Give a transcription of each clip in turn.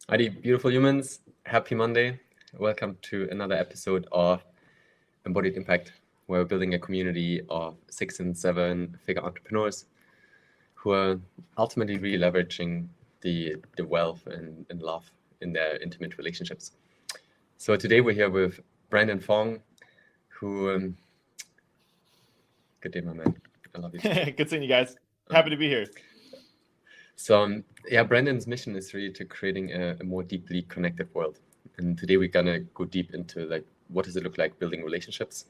Alrighty, beautiful humans, happy Monday. Welcome to another episode of Embodied Impact, where we're building a community of 6 and 7 figure entrepreneurs who are ultimately really leveraging the wealth and love in their intimate relationships. So today we're here with Brandon Fong, who, good day, my man. I love you. Good seeing you guys. Happy to be here. So Brandon's mission is really to creating a more deeply connected world. And today we're gonna go deep into like what does it look like building relationships.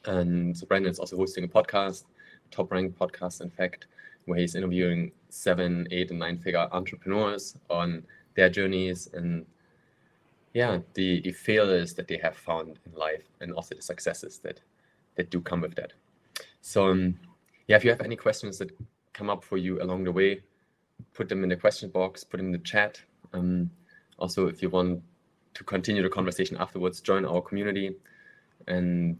And so Brandon is also hosting a podcast, top ranked podcast, in fact, where he's interviewing 7, 8, and 9 figure entrepreneurs on their journeys and the failures that they have found in life and also the successes that do come with that. So if you have any questions that come up for you along the way, put them in the question box, put them in the chat. Also, if you want to continue the conversation afterwards, join our community. And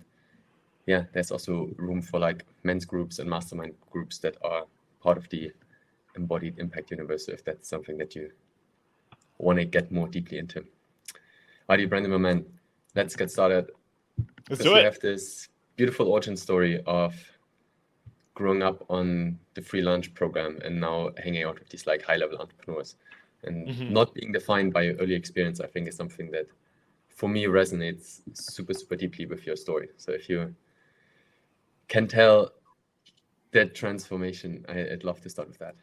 there's also room for like men's groups and mastermind groups that are part of the Embodied Impact universe, so if that's something that you want to get more deeply into. Alrighty, Brandon, my man, let's get started. Let's do you it. have this beautiful origin story of growing up on the free lunch program and now hanging out with these like high-level entrepreneurs and not being defined by your early experience, I think is something that for me resonates super, super deeply with your story. So if you can tell that transformation, I'd love to start with that.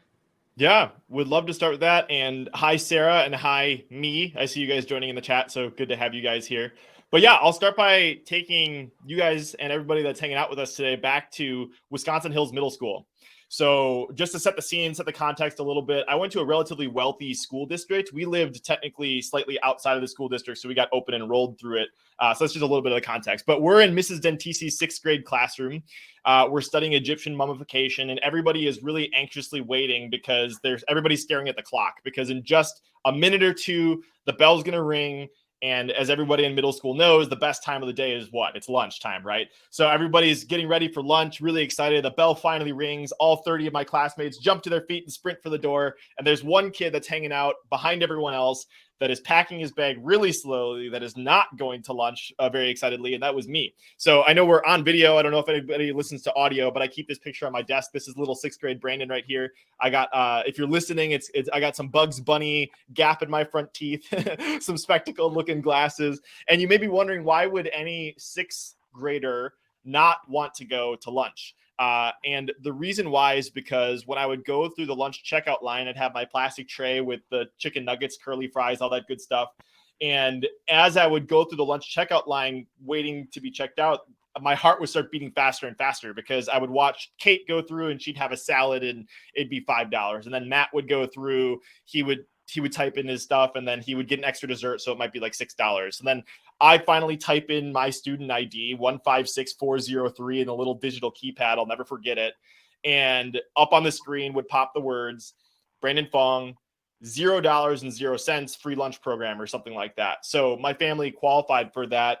Yeah, would love to start with that. And hi, Sarah, and hi, me. I see you guys joining in the chat, so good to have you guys here. But yeah, I'll start by taking you guys and everybody that's hanging out with us today back to Wisconsin Hills Middle School. So just to set the scene, set the context a little bit, I went to a relatively wealthy school district. We lived technically slightly outside of the school district, so we got open and rolled through it. So that's just a little bit of the context. But we're in Mrs. Dentisi's 6th grade classroom. We're studying Egyptian mummification, and everybody is really anxiously waiting because everybody's staring at the clock because in just a minute or two, the bell's going to ring. And as everybody in middle school knows, the best time of the day is what? It's lunchtime, right? So everybody's getting ready for lunch, really excited. The bell finally rings. All 30 of my classmates jump to their feet and sprint for the door. And there's one kid that's hanging out behind everyone else that is packing his bag really slowly, that is not going to lunch very excitedly, and that was me. So I know we're on video. I don't know if anybody listens to audio, but I keep this picture on my desk. This is little 6th grade Brandon right here. I got, if you're listening, I got some Bugs Bunny gap in my front teeth, some spectacled looking glasses, and you may be wondering, why would any 6th grader not want to go to lunch? And the reason why is because when I would go through the lunch checkout line, I'd have my plastic tray with the chicken nuggets, curly fries, all that good stuff. And as I would go through the lunch checkout line, waiting to be checked out, my heart would start beating faster and faster because I would watch Kate go through and she'd have a salad and it'd be $5. And then Matt would go through, he would type in his stuff and then he would get an extra dessert. So it might be like $6. And then I finally type in my student ID 156403 in a little digital keypad. I'll never forget it. And up on the screen would pop the words, Brandon Fong, $0.00 free lunch program or something like that. So my family qualified for that,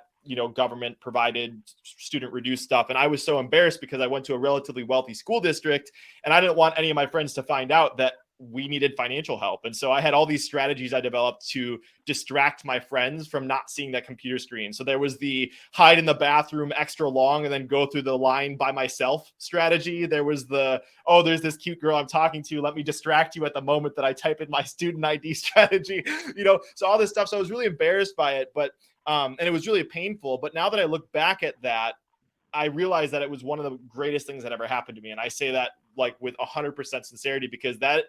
government provided student reduced stuff. And I was so embarrassed because I went to a relatively wealthy school district and I didn't want any of my friends to find out that we needed financial help. And so I had all these strategies I developed to distract my friends from not seeing that computer screen. So there was the hide in the bathroom extra long and then go through the line by myself strategy. There was the, there's this cute girl I'm talking to, let me distract you at the moment that I type in my student ID strategy, so all this stuff. So I was really embarrassed by it, but and it was really painful. But now that I look back at that, I realized that it was one of the greatest things that ever happened to me. And I say that like with 100% sincerity, because that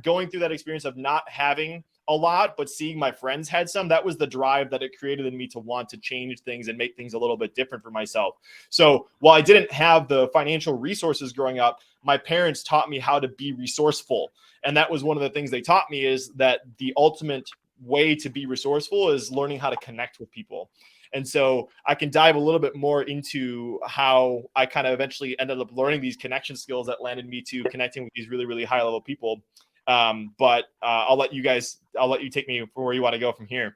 going through that experience of not having a lot, but seeing my friends had some, that was the drive that it created in me to want to change things and make things a little bit different for myself. So while I didn't have the financial resources growing up, my parents taught me how to be resourceful. And that was one of the things they taught me, is that the ultimate way to be resourceful is learning how to connect with people. And so I can dive a little bit more into how I kind of eventually ended up learning these connection skills that landed me to connecting with these really, really high level people. But I'll let you take me for where you want to go from here.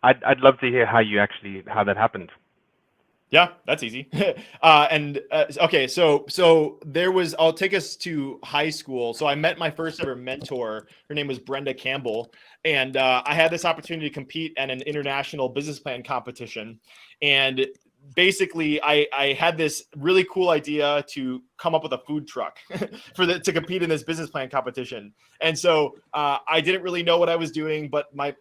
I'd love to hear how that happened. Yeah, that's easy. Okay, so there was. I'll take us to high school. So I met my first ever mentor. Her name was Brenda Campbell, and I had this opportunity to compete at an international business plan competition. And basically, I had this really cool idea to come up with a food truck to compete in this business plan competition. And so I didn't really know what I was doing, but I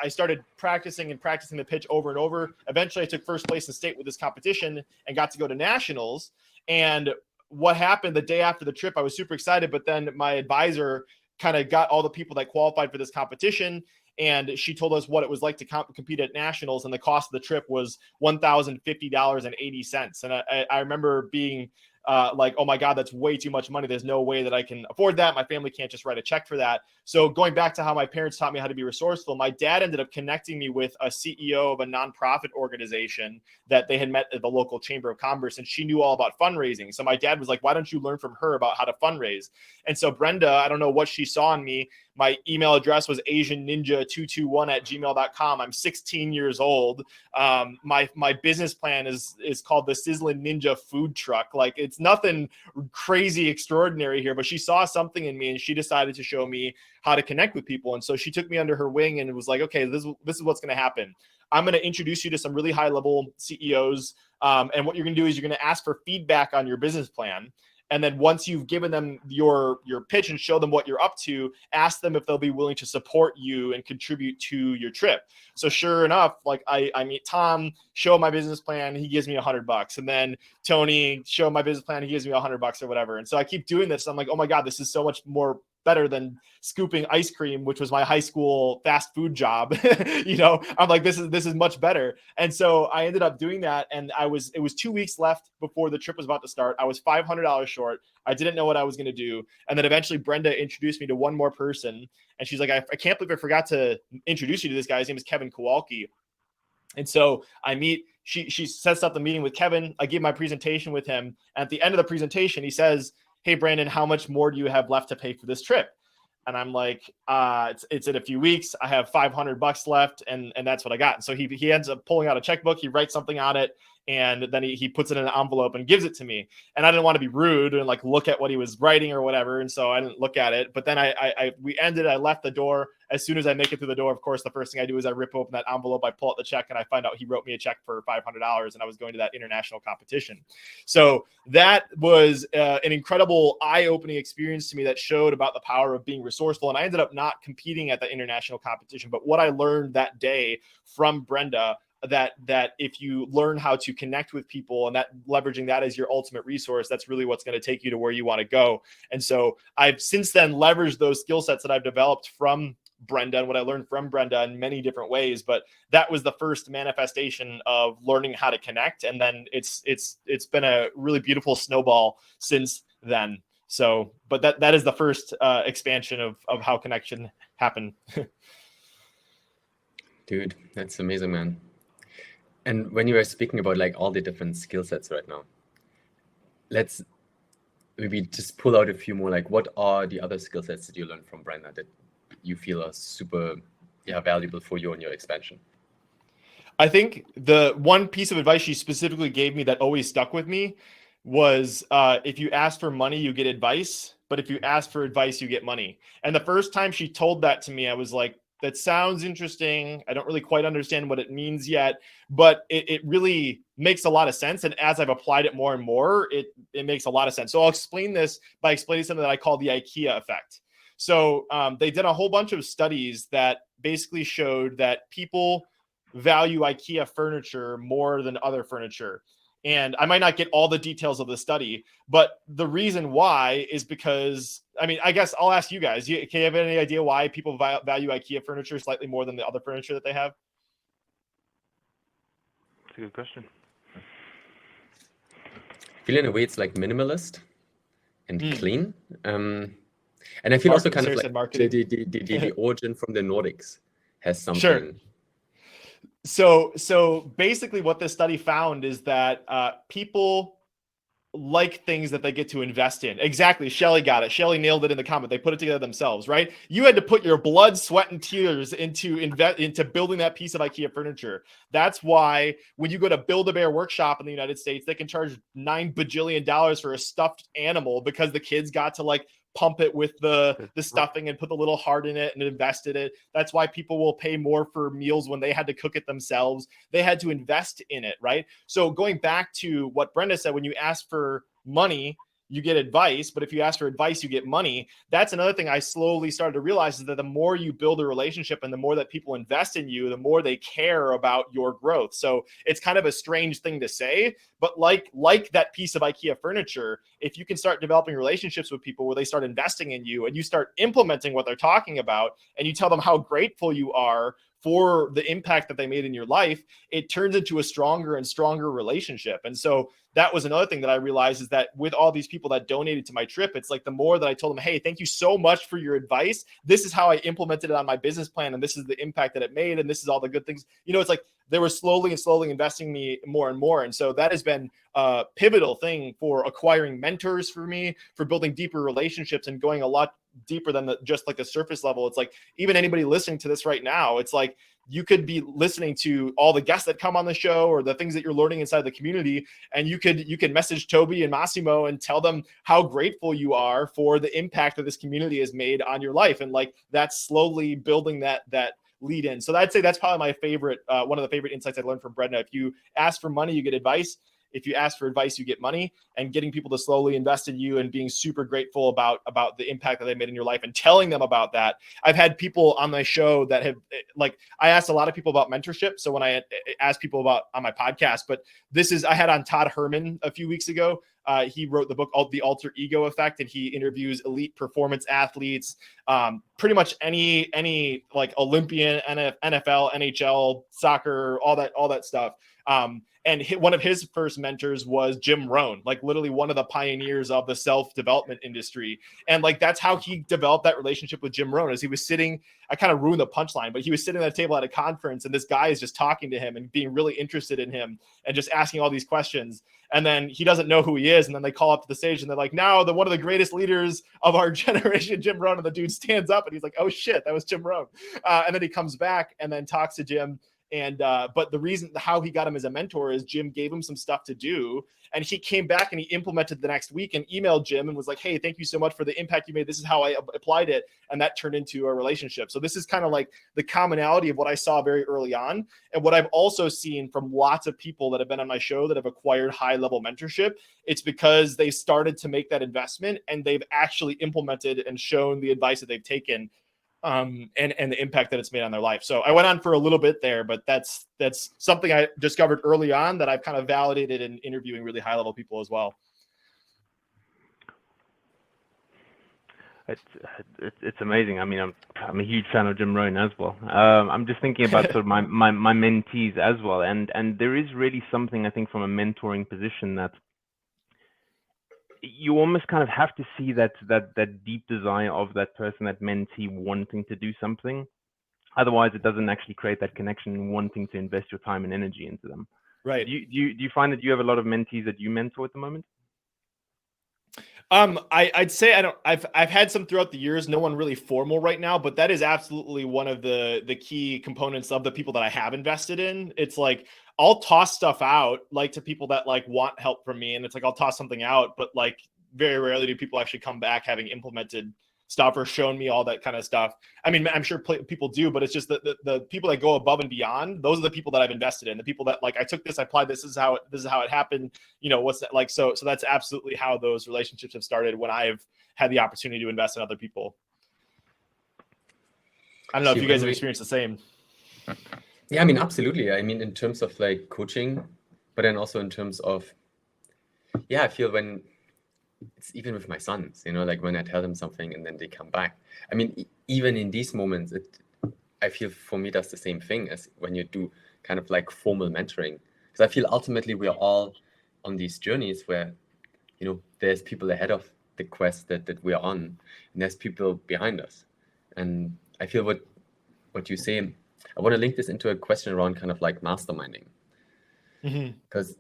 started practicing the pitch over and over. Eventually, I took first place in state with this competition and got to go to nationals. And what happened the day after the trip, I was super excited, but then my advisor kind of got all the people that qualified for this competition, and she told us what it was like to compete at nationals, and the cost of the trip was $1,050.80. And I remember being like, oh my God, that's way too much money. There's no way that I can afford that. My family can't just write a check for that. So going back to how my parents taught me how to be resourceful, my dad ended up connecting me with a CEO of a nonprofit organization that they had met at the local chamber of commerce, and she knew all about fundraising. So my dad was like, why don't you learn from her about how to fundraise? And so Brenda, I don't know what she saw in me. My email address was asianninja221@gmail.com. I'm 16 years old. My business plan is called the Sizzling Ninja Food Truck. Like, it's nothing crazy extraordinary here, but she saw something in me and she decided to show me how to connect with people. And so she took me under her wing and was like, okay, this is what's going to happen. I'm going to introduce you to some really high level CEOs. And what you're going to do is you're going to ask for feedback on your business plan. And then once you've given them your pitch and show them what you're up to, ask them if they'll be willing to support you and contribute to your trip. So sure enough, like I meet Tom, show my business plan, he gives me $100. And then Tony, show my business plan, he gives me $100 or whatever. And so I keep doing this. I'm like, oh my God, this is so much more better than scooping ice cream, which was my high school fast food job. I'm like, this is much better. And so I ended up doing that. And it was 2 weeks left before the trip was about to start. I was $500 short. I didn't know what I was going to do. And then eventually Brenda introduced me to one more person. And she's like, I can't believe I forgot to introduce you to this guy. His name is Kevin Kowalski. And so she sets up the meeting with Kevin. I give my presentation with him. And at the end of the presentation, he says, hey, Brandon, how much more do you have left to pay for this trip? And I'm like, it's in a few weeks. I have $500 left. And that's what I got. And so he ends up pulling out a checkbook. He writes something on it. And then he puts it in an envelope and gives it to me. And I didn't want to be rude and like look at what he was writing or whatever. And so I didn't look at it. But then I left the door. As soon as I make it through the door, of course, the first thing I do is I rip open that envelope. I pull out the check and I find out he wrote me a check for $500 and I was going to that international competition. So that was an incredible eye-opening experience to me that showed about the power of being resourceful. And I ended up not competing at the international competition. But what I learned that day from Brenda, that if you learn how to connect with people and that leveraging that as your ultimate resource, that's really what's going to take you to where you want to go. And so I've since then leveraged those skill sets that I've developed from Brenda and what I learned from Brenda in many different ways. But that was the first manifestation of learning how to connect. And then it's been a really beautiful snowball since then. So, but that is the first expansion of how connection happened. Dude, that's amazing, man. And when you were speaking about like all the different skill sets right now, let's maybe just pull out a few more. Like, what are the other skill sets that you learned from Brenda that you feel are super valuable for you in your expansion? I think the one piece of advice she specifically gave me that always stuck with me was if you ask for money, you get advice. But if you ask for advice, you get money. And the first time she told that to me, I was like, that sounds interesting. I don't really quite understand what it means yet, but it really makes a lot of sense. And as I've applied it more and more, it makes a lot of sense. So I'll explain this by explaining something that I call the IKEA effect. So they did a whole bunch of studies that basically showed that people value IKEA furniture more than other furniture. And I might not get all the details of the study, but the reason why is because, I mean, I guess I'll ask you guys, can you have any idea why people value IKEA furniture slightly more than the other furniture that they have? That's a good question. I feel in a way it's like minimalist and clean. And I feel also kind of like the origin from the Nordics has something. Sure. So basically what this study found is that people like things that they get to invest in. Exactly. Shelly got it. Shelly nailed it in the comment. They put it together themselves, right? You had to put your blood, sweat, and tears into building that piece of IKEA furniture. That's why when you go to Build-A-Bear Workshop in the United States, they can charge $9 bajillion for a stuffed animal because the kids got to like pump it with the stuffing and put the little heart in it and invest in it. That's why people will pay more for meals when they had to cook it themselves. They had to invest in it, right? So going back to what Brenda said, when you ask for money, you get advice, but if you ask for advice, you get money. That's another thing I slowly started to realize, is that the more you build a relationship and the more that people invest in you, the more they care about your growth. So it's kind of a strange thing to say, but like that piece of IKEA furniture, if you can start developing relationships with people where they start investing in you and you start implementing what they're talking about and you tell them how grateful you are for the impact that they made in your life, it turns into a stronger and stronger relationship. And so that was another thing that I realized, is that with all these people that donated to my trip, it's like the more that I told them, hey, thank you so much for your advice. This is how I implemented it on my business plan. And this is the impact that it made. And this is all the good things. You know, it's like they were slowly investing me more and more. And so that has been a pivotal thing for acquiring mentors for me, for building deeper relationships and going a lot deeper than just like the surface level. It's like, even anybody listening to this right now, it's like you could be listening to all the guests that come on the show or the things that you're learning inside the community, and you could message Toby and Massimo and tell them how grateful you are for the impact that this community has made on your life. And like that's slowly building that lead in. So I'd say that's probably my favorite, one of the favorite insights I learned from Brenda. If you ask for money, you get advice. If you ask for advice, you get money. And getting people to slowly invest in you and being super grateful about the impact that they made in your life and telling them about that. I've had people on my show that have, like, I asked a lot of people about mentorship. So when I asked people about on my podcast, but I had on Todd Herman a few weeks ago. He wrote the book, The Alter Ego Effect, and he interviews elite performance athletes, pretty much any like Olympian, NFL, NHL, soccer, all that stuff. And one of his first mentors was Jim Rohn, like literally one of the pioneers of the self-development industry. And like, that's how he developed that relationship with Jim Rohn, as he was sitting, I kind of ruined the punchline, but he was sitting at a table at a conference and this guy is just talking to him and being really interested in him and just asking all these questions. And then he doesn't know who he is. And then they call up to the stage and they're like, now one of the greatest leaders of our generation, Jim Rohn. And the dude stands up and he's like, oh shit, that was Jim Rohn. And then he comes back and then talks to Jim. And but the reason how he got him as a mentor is Jim gave him some stuff to do, and he came back and he implemented the next week and emailed Jim and was like, hey, thank you so much for the impact you made. This is how I applied it. And that turned into a relationship. So this is kind of like the commonality of what I saw very early on. And what I've also seen from lots of people that have been on my show that have acquired high level mentorship, it's because they started to make that investment and they've actually implemented and shown the advice that they've taken, and the impact that it's made on their life. So I went on for a little bit there, but that's something I discovered early on that I've kind of validated in interviewing really high level people as well. It's amazing. I mean, I'm a huge fan of Jim Rohn as well. I'm just thinking about sort of my mentees as well, and there is really something, I think, from a mentoring position that you almost kind of have to see that deep desire of that person, that mentee wanting to do something. Otherwise, it doesn't actually create that connection, wanting to invest your time and energy into them. Right. Do you find that you have a lot of mentees that you mentor at the moment? I'd say I've had some throughout the years, no one really formal right now, but that is absolutely one of the key components of the people that I have invested in. It's like, I'll toss stuff out like to people that like want help from me. And it's like, I'll toss something out, but like very rarely do people actually come back having implemented stuff or shown me all that kind of stuff. I mean, I'm sure people do, but it's just the people that go above and beyond. Those are the people that I've invested in. The people that like, I took this, I applied this is how it happened. You know, what's that like? So that's absolutely how those relationships have started when I've had the opportunity to invest in other people. I don't know if you guys have experienced the same. Yeah, I mean, absolutely. I mean, in terms of like coaching, but then also in terms of, I feel when it's even with my sons, you know, like when I tell them something and then they come back. I mean, even in these moments, I feel for me, that's the same thing as when you do kind of like formal mentoring. Because I feel ultimately we are all on these journeys where, you know, there's people ahead of the quest that we're on, and there's people behind us. And I feel what you say, I want to link this into a question around kind of like masterminding. Because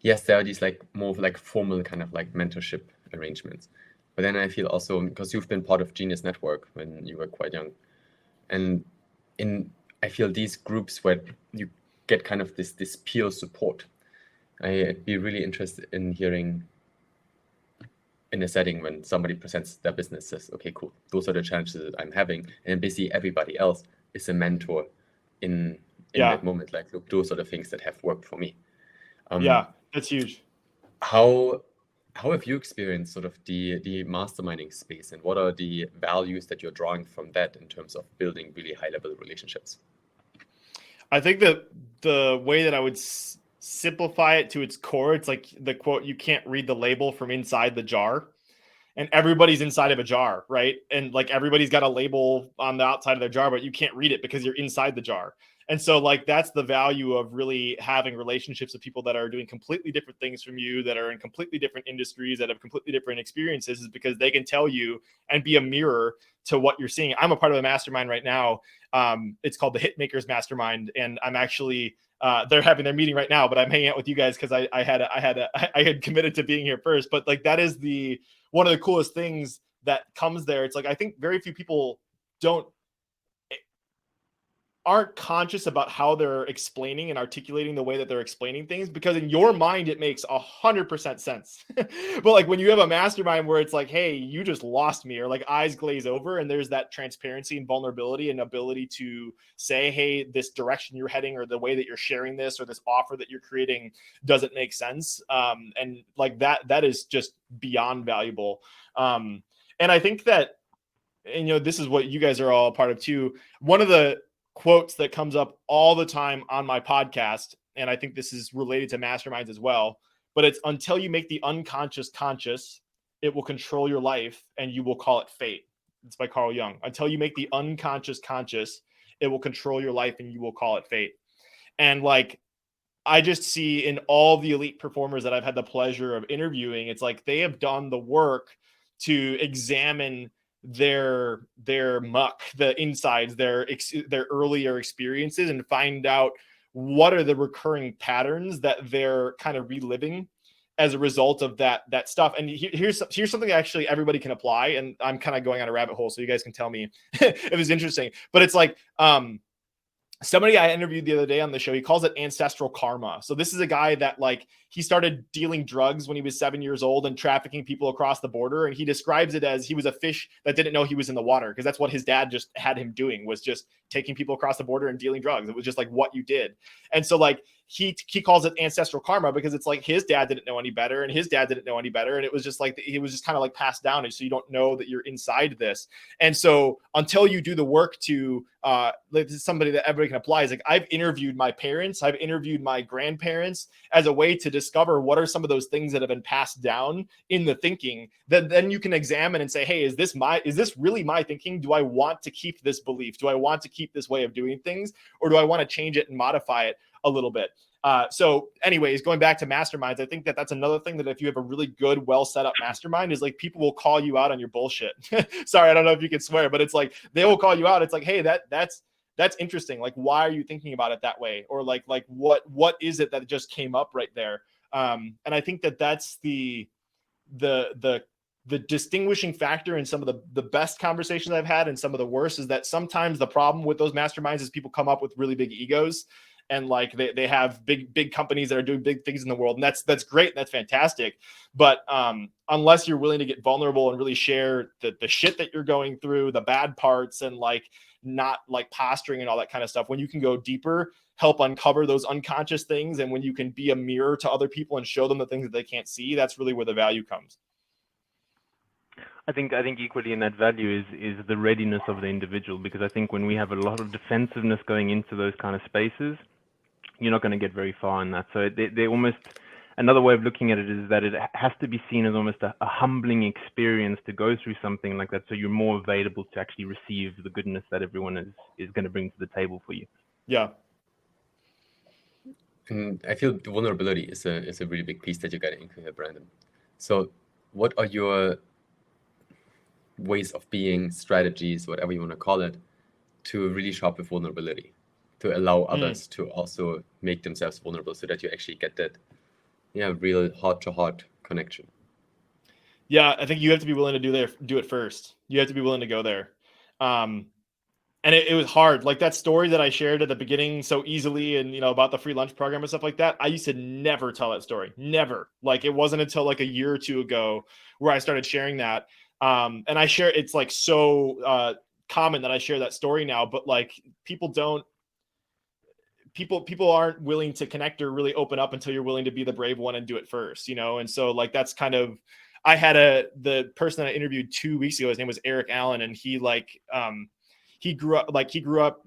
yes, there are these like more like formal kind of like mentorship arrangements. But then I feel also, because you've been part of Genius Network when you were quite young, and I feel these groups where you get kind of this peer support. I'd be really interested in hearing in a setting when somebody presents their business, says, okay, cool, those are the challenges that I'm having, and basically everybody else is a mentor in that moment. Like, look, those are the things that have worked for me. That's huge. How have you experienced sort of the masterminding space, and what are the values that you're drawing from that in terms of building really high level relationships? I think that the way that I would simplify it to its core, it's like the quote, you can't read the label from inside the jar. And everybody's inside of a jar, right? And like everybody's got a label on the outside of their jar, but you can't read it because you're inside the jar. And so like that's the value of really having relationships with people that are doing completely different things from you, that are in completely different industries, that have completely different experiences, is because they can tell you and be a mirror to what you're seeing. I'm a part of a mastermind right now. It's called the Hitmakers Mastermind, and I'm actually they're having their meeting right now, but I'm hanging out with you guys because I had committed to being here first. But like that is one of the coolest things that comes there. It's like, I think very few people aren't conscious about how they're explaining and articulating the way that they're explaining things, because in your mind, it makes 100% sense. But like when you have a mastermind where it's like, hey, you just lost me, or like eyes glaze over, and there's that transparency and vulnerability and ability to say, hey, this direction you're heading, or the way that you're sharing this, or this offer that you're creating doesn't make sense. And like that is just beyond valuable. And I think that, and this is what you guys are all a part of too. One of the quotes that comes up all the time on my podcast, and I think this is related to masterminds as well, but it's, until you make the unconscious conscious, it will control your life and you will call it fate. It's by Carl Jung. Until you make the unconscious conscious, it will control your life and you will call it fate. And like, I just see in all the elite performers that I've had the pleasure of interviewing, it's like they have done the work to examine their muck, the insides, their earlier experiences, and find out what are the recurring patterns that they're kind of reliving as a result of that stuff. And here's something actually everybody can apply. And I'm kind of going on a rabbit hole, so you guys can tell me if it's interesting. But it's like somebody I interviewed the other day on the show, he calls it ancestral karma. So this is a guy that like, he started dealing drugs when he was 7 years old and trafficking people across the border. And he describes it as he was a fish that didn't know he was in the water, because that's what his dad just had him doing, was just taking people across the border and dealing drugs. It was just like what you did. And so like he calls it ancestral karma, because it's like his dad didn't know any better and his dad didn't know any better. And it was just like, it was just kind of like passed down. And so you don't know that you're inside this. And so until you do the work to, this is somebody that everybody can apply, is like, I've interviewed my parents, I've interviewed my grandparents as a way to discover what are some of those things that have been passed down in the thinking, that then you can examine and say, hey, is this really my thinking? Do I want to keep this belief? Do I want to keep this way of doing things? Or do I want to change it and modify it a little bit? So anyways, going back to masterminds, I think that that's another thing, that if you have a really good, well set up mastermind, is like, people will call you out on your bullshit. Sorry, I don't know if you can swear, but it's like, they will call you out. It's like, hey, that's interesting. Like, why are you thinking about it that way? Or like what is it that just came up right there? And I think that that's the distinguishing factor in some of the best conversations I've had and some of the worst, is that sometimes the problem with those masterminds is people come up with really big egos, and like they have big companies that are doing big things in the world, and that's great, that's fantastic. But unless you're willing to get vulnerable and really share the shit that you're going through, the bad parts, and like not like posturing and all that kind of stuff, when you can go deeper, help uncover those unconscious things, and when you can be a mirror to other people and show them the things that they can't see, that's really where the value comes. I think equally in that value is the readiness of the individual, because I think when we have a lot of defensiveness going into those kind of spaces, you're not going to get very far in that. So they almost, another way of looking at it is that it has to be seen as almost a humbling experience to go through something like that, so you're more available to actually receive the goodness that everyone is going to bring to the table for you. Yeah. And I feel the vulnerability is a really big piece that you got to include here, Brandon. So what are your ways of being, strategies, whatever you want to call it, to really shop with vulnerability, to allow others to also make themselves vulnerable, so that you actually get that real heart-to-heart connection. Yeah, I think you have to be willing to do it first. You have to be willing to go there. And it was hard. Like that story that I shared at the beginning so easily and, about the free lunch program and stuff like that. I used to never tell that story. Never. Like it wasn't until like a year or two ago where I started sharing that. And I share, it's like so common that I share that story now, but like people aren't willing to connect or really open up until you're willing to be the brave one and do it first, And so like, that's kind of, I had the person that I interviewed 2 weeks ago, his name was Eric Allen. And he grew up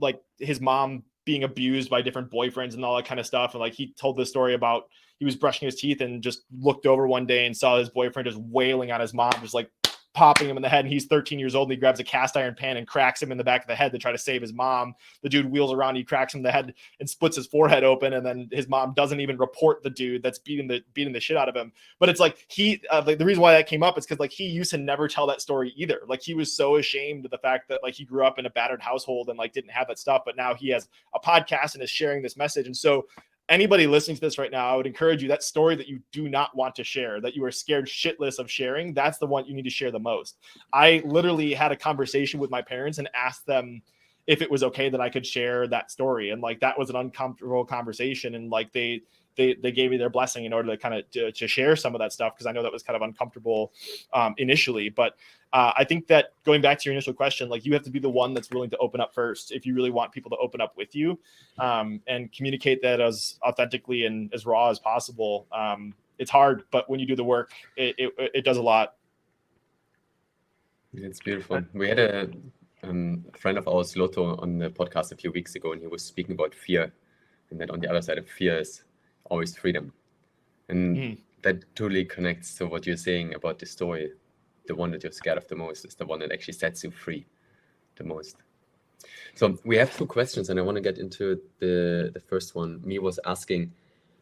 like his mom being abused by different boyfriends and all that kind of stuff. And like, he told the story about, he was brushing his teeth and just looked over one day and saw his boyfriend just wailing on his mom, just like popping him in the head. And he's 13 years old and he grabs a cast iron pan and cracks him in the back of the head to try to save his mom. The dude wheels around, he cracks him in the head and splits his forehead open. And then his mom doesn't even report the dude that's beating the shit out of him. But it's like the reason why that came up is because like he used to never tell that story either. Like he was so ashamed of the fact that like he grew up in a battered household and like didn't have that stuff. But now he has a podcast and is sharing this message. And so anybody listening to this right now, I would encourage you, that story that you do not want to share, that you are scared shitless of sharing, that's the one you need to share the most. I literally had a conversation with my parents and asked them if it was okay that I could share that story. And like, that was an uncomfortable conversation. And like, they gave me their blessing in order to kind of to share some of that stuff. Cause I know that was kind of uncomfortable initially, but I think that going back to your initial question, like you have to be the one that's willing to open up first if you really want people to open up with you and communicate that as authentically and as raw as possible. It's hard, but when you do the work, it does a lot. It's beautiful. We had a friend of ours, Loto, on the podcast a few weeks ago, and he was speaking about fear, and that on the other side of fear is always freedom. And that totally connects to what you're saying about the story. The one that you're scared of the most is the one that actually sets you free the most. So we have 2 questions, and I want to get into the first one. Me was asking,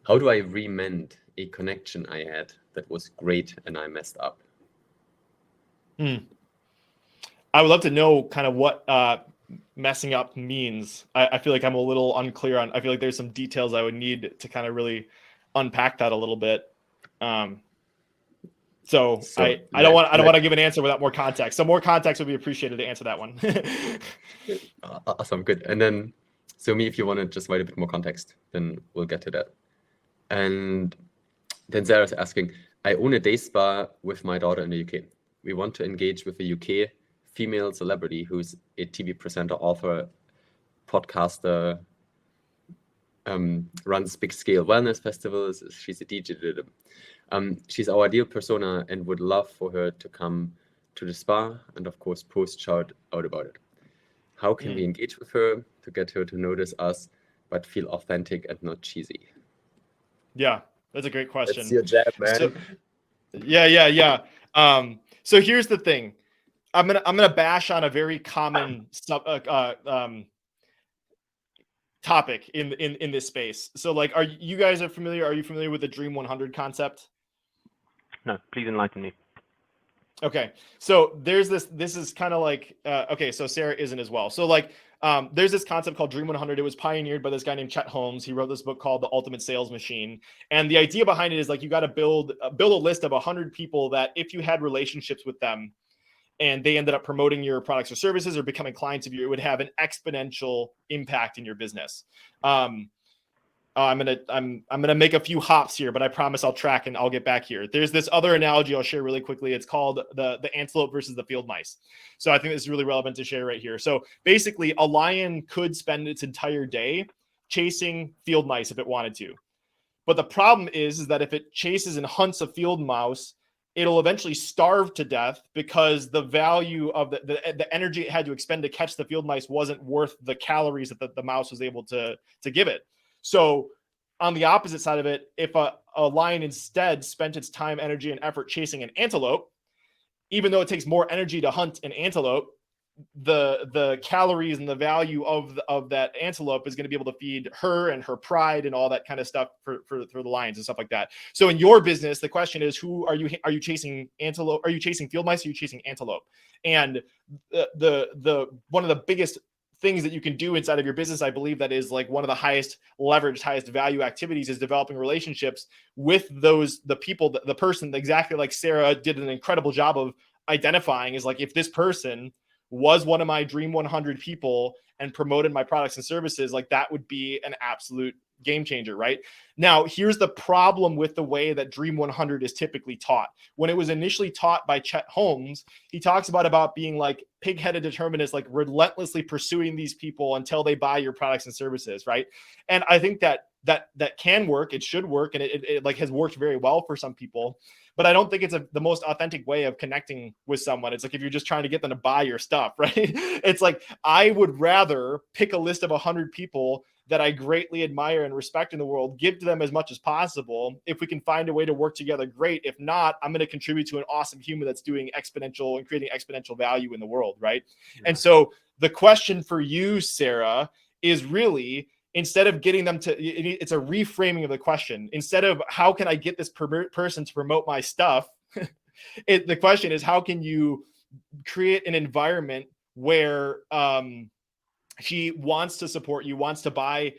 how do I remend a connection I had that was great and I messed up? I would love to know kind of what messing up means. I feel like I'm a little unclear on, I feel like there's some details I would need to kind of really unpack that a little bit. So I don't want to give an answer without more context. So more context would be appreciated to answer that one. Awesome, good. And then, so me, if you want to just write a bit more context, then we'll get to that. And then Sarah's asking, I own a day spa with my daughter in the UK. We want to engage with a UK female celebrity who's a TV presenter, author, podcaster, runs big scale wellness festivals. She's a DJ. She's our ideal persona and would love for her to come to the spa and of course shout out about it. How can we engage with her to get her to notice us but feel authentic and not cheesy? Yeah, that's a great question. That's your jab, man. So, yeah. So here's the thing. I'm gonna bash on a very common topic in this space. So like, are you familiar with the Dream 100 concept? No, please enlighten me. Okay, so there's this is kind of like okay, so Sarah isn't as well. So like there's this concept called Dream 100. It was pioneered by this guy named Chet Holmes. He wrote this book called The Ultimate Sales Machine. And the idea behind it is like, you got to build a list of 100 people that if you had relationships with them and they ended up promoting your products or services or becoming clients of you, it would have an exponential impact in your business. I'm gonna make a few hops here, but I promise I'll track and I'll get back here. There's this other analogy I'll share really quickly. It's called the antelope versus the field mice. So I think this is really relevant to share right here. So basically, a lion could spend its entire day chasing field mice if it wanted to. But the problem is that if it chases and hunts a field mouse, it'll eventually starve to death because the value of the energy it had to expend to catch the field mice wasn't worth the calories that the mouse was able to give it. So on the opposite side of it, if a lion instead spent its time, energy, and effort chasing an antelope, even though it takes more energy to hunt an antelope, the calories and the value of that antelope is going to be able to feed her and her pride and all that kind of stuff for the lions and stuff like that. So in your business, the question is, who are you chasing antelope? Are you chasing field mice? Or are you chasing antelope? And the one of the biggest things that you can do inside of your business, I believe that is like one of the highest leveraged, highest value activities is developing relationships with the people, the person, exactly like Sarah did an incredible job of identifying, is like, if this person was one of my dream 100 people and promoted my products and services, like that would be an absolute game changer, right? Now, here's the problem with the way that Dream 100 is typically taught. When it was initially taught by Chet Holmes, he talks about being like pig-headed determinists, like relentlessly pursuing these people until they buy your products and services, right? And I think that can work, it should work, and it like has worked very well for some people. But I don't think it's the most authentic way of connecting with someone. It's like if you're just trying to get them to buy your stuff, right? It's like I would rather pick a list of 100 people that I greatly admire and respect in the world, give to them as much as possible. If we can find a way to work together, great. If not, I'm going to contribute to an awesome human that's doing exponential and creating exponential value in the world, right? Yeah. And so the question for you, Sarah, is really, instead of getting them to, it's a reframing of the question. Instead of how can I get this person to promote my stuff, the question is, how can you create an environment where she wants to support you, wants to buy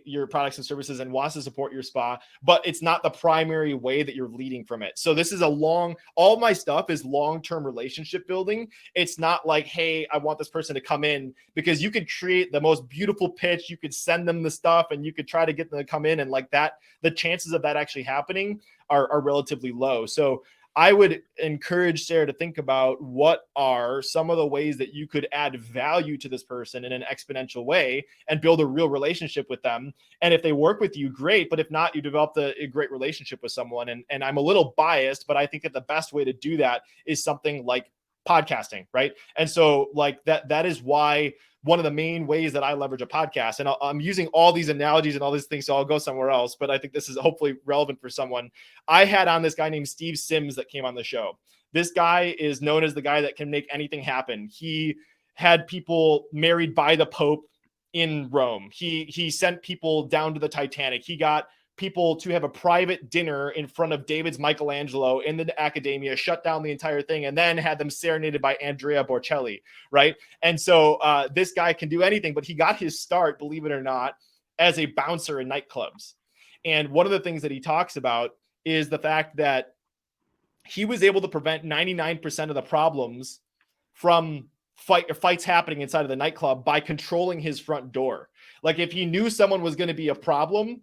your products and services, and wants to support your spa, but it's not the primary way that you're leading from it. So this is all my stuff is long-term relationship building. It's not like, hey, I want this person to come in, because you could create the most beautiful pitch, you could send them the stuff, and you could try to get them to come in, and like that, the chances of that actually happening are relatively low. So I would encourage Sarah to think about what are some of the ways that you could add value to this person in an exponential way and build a real relationship with them. And if they work with you, great. But if not, you developed a great relationship with someone. And I'm a little biased, but I think that the best way to do that is something like podcasting, right? And so like that is why one of the main ways that I leverage a podcast, and I'm using all these analogies and all these things, so I'll go somewhere else, but I think this is hopefully relevant for someone. I had on this guy named Steve Sims that came on the show. This guy is known as the guy that can make anything happen. He had people married by the Pope in Rome. He sent people down to the Titanic. He got people to have a private dinner in front of David's Michelangelo in the Academia, shut down the entire thing, and then had them serenaded by Andrea Bocelli, right? And so this guy can do anything, but he got his start, believe it or not, as a bouncer in nightclubs. And one of the things that he talks about is the fact that he was able to prevent 99% of the problems from fights happening inside of the nightclub by controlling his front door. Like if he knew someone was going to be a problem,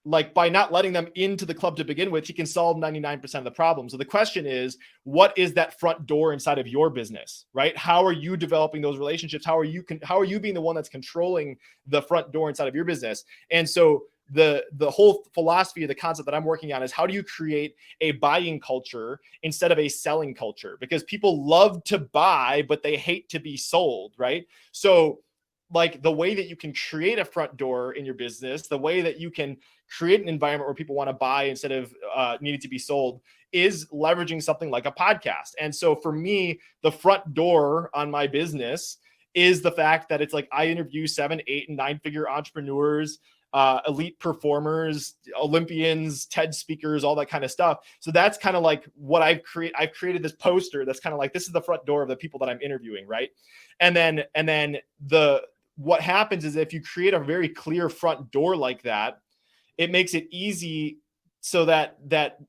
like by not letting them into the club to begin with, he can solve 99% of the problem. So the question is, what is that front door inside of your business, right? How are you developing those relationships? How are you being the one that's controlling the front door inside of your business? And so the whole philosophy of the concept that I'm working on is, how do you create a buying culture instead of a selling culture? Because people love to buy, but they hate to be sold, right? So like the way that you can create a front door in your business, the way that you can create an environment where people want to buy instead of needing to be sold, is leveraging something like a podcast. And so for me, the front door on my business is the fact that it's like I interview 7, 8, and 9-figure entrepreneurs, elite performers, Olympians, TED speakers, all that kind of stuff. So that's kind of like what I've created this poster that's kind of like, this is the front door of the people that I'm interviewing, right? And then what happens is, if you create a very clear front door like that, it makes it easy so that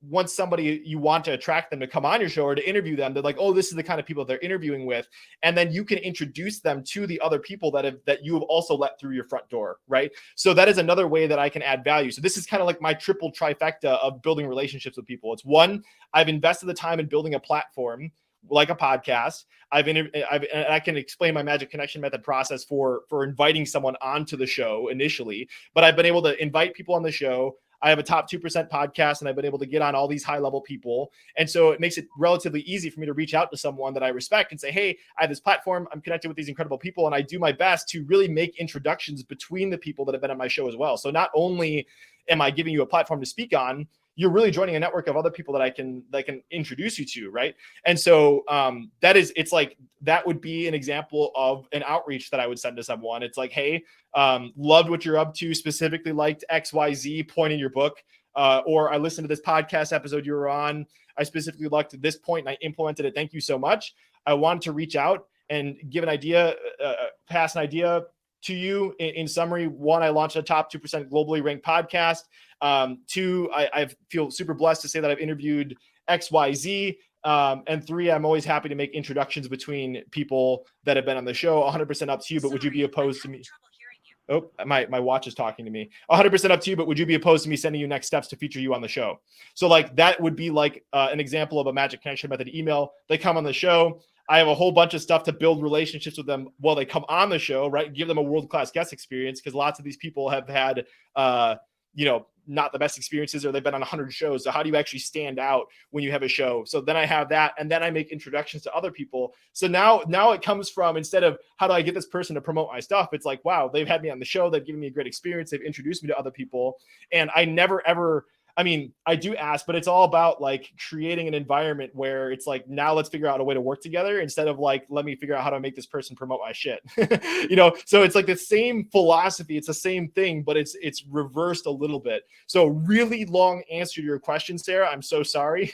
once somebody, you want to attract them to come on your show or to interview them, they're like, oh, this is the kind of people they're interviewing with. And then you can introduce them to the other people that you have also let through your front door, right? So that is another way that I can add value. So this is kind of like my triple trifecta of building relationships with people. It's one, I've invested the time in building a platform like a podcast. I can explain my magic connection method process for inviting someone onto the show initially, but I've been able to invite people on the show. I have a top 2% podcast, and I've been able to get on all these high level people. And so it makes it relatively easy for me to reach out to someone that I respect and say, hey, I have this platform, I'm connected with these incredible people, and I do my best to really make introductions between the people that have been on my show as well. So not only am I giving you a platform to speak on, you're really joining a network of other people that I can introduce you to, right? And so it's like, that would be an example of an outreach that I would send to someone. It's like, hey, loved what you're up to, specifically liked XYZ point in your book, or I listened to this podcast episode you were on. I specifically liked this point and I implemented it. Thank you so much. I wanted to reach out and give an idea, pass an idea to you. In summary, one, I launched a top 2% globally ranked podcast. Two, I feel super blessed to say that I've interviewed XYZ. And three, I'm always happy to make introductions between people that have been on the show. 100% up to you, but would you be opposed to me? Oh, my watch is talking to me. 100% up to you, but would you be opposed to me sending you next steps to feature you on the show? So like that would be like an example of a magic connection method email. They come on the show. I have a whole bunch of stuff to build relationships with them while they come on the show, right? Give them a world-class guest experience, because lots of these people have had, not the best experiences, or they've been on 100 shows. So how do you actually stand out when you have a show? So then I have that, and then I make introductions to other people. So now it comes from, instead of how do I get this person to promote my stuff, it's like, wow, they've had me on the show. They've given me a great experience. They've introduced me to other people. And I never, ever, I mean, I do ask, but it's all about like creating an environment where it's like, now let's figure out a way to work together, instead of like, let me figure out how to make this person promote my shit. So it's like the same philosophy. It's the same thing, but it's reversed a little bit. So really long answer to your question, Sarah. I'm so sorry.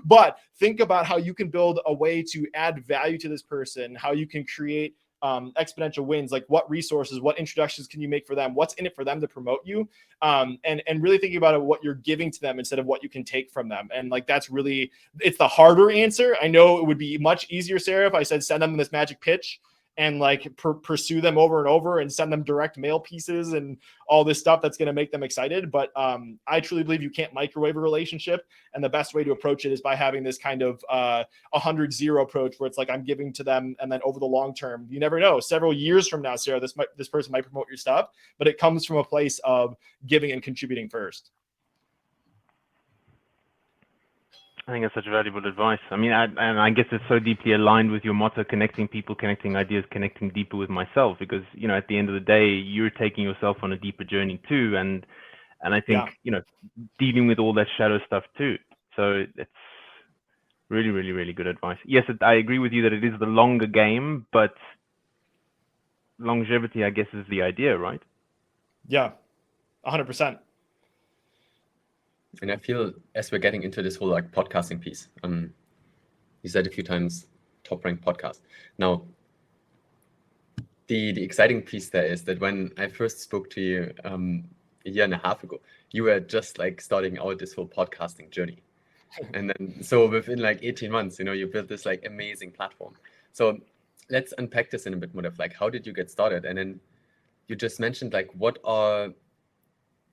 But think about how you can build a way to add value to this person, how you can create exponential wins, like what resources, what introductions can you make for them, what's in it for them to promote you, and really thinking about what you're giving to them instead of what you can take from them. And like, that's really, it's the harder answer. I know it would be much easier, Sarah, if I said send them this magic pitch and like pursue them over and over and send them direct mail pieces and all this stuff that's going to make them excited. But I truly believe you can't microwave a relationship. And the best way to approach it is by having this kind of 100-0 approach, where it's like, I'm giving to them. And then over the long term, you never know, several years from now, Sarah, this person might promote your stuff, but it comes from a place of giving and contributing first. I think that's such valuable advice. I mean, I guess it's so deeply aligned with your motto, connecting people, connecting ideas, connecting deeper with myself, because, at the end of the day, you're taking yourself on a deeper journey too. And I think, dealing with all that shadow stuff too. So it's really, really, really good advice. Yes, I agree with you that it is the longer game, but longevity, I guess, is the idea, right? Yeah, 100%. And I feel, as we're getting into this whole like podcasting piece, you said a few times top ranked podcast. Now, the exciting piece there is that when I first spoke to you a year and a half ago, you were just like starting out this whole podcasting journey. And then so within like 18 months, you built this like amazing platform. So let's unpack this in a bit more of like, how did you get started? And then you just mentioned like, what are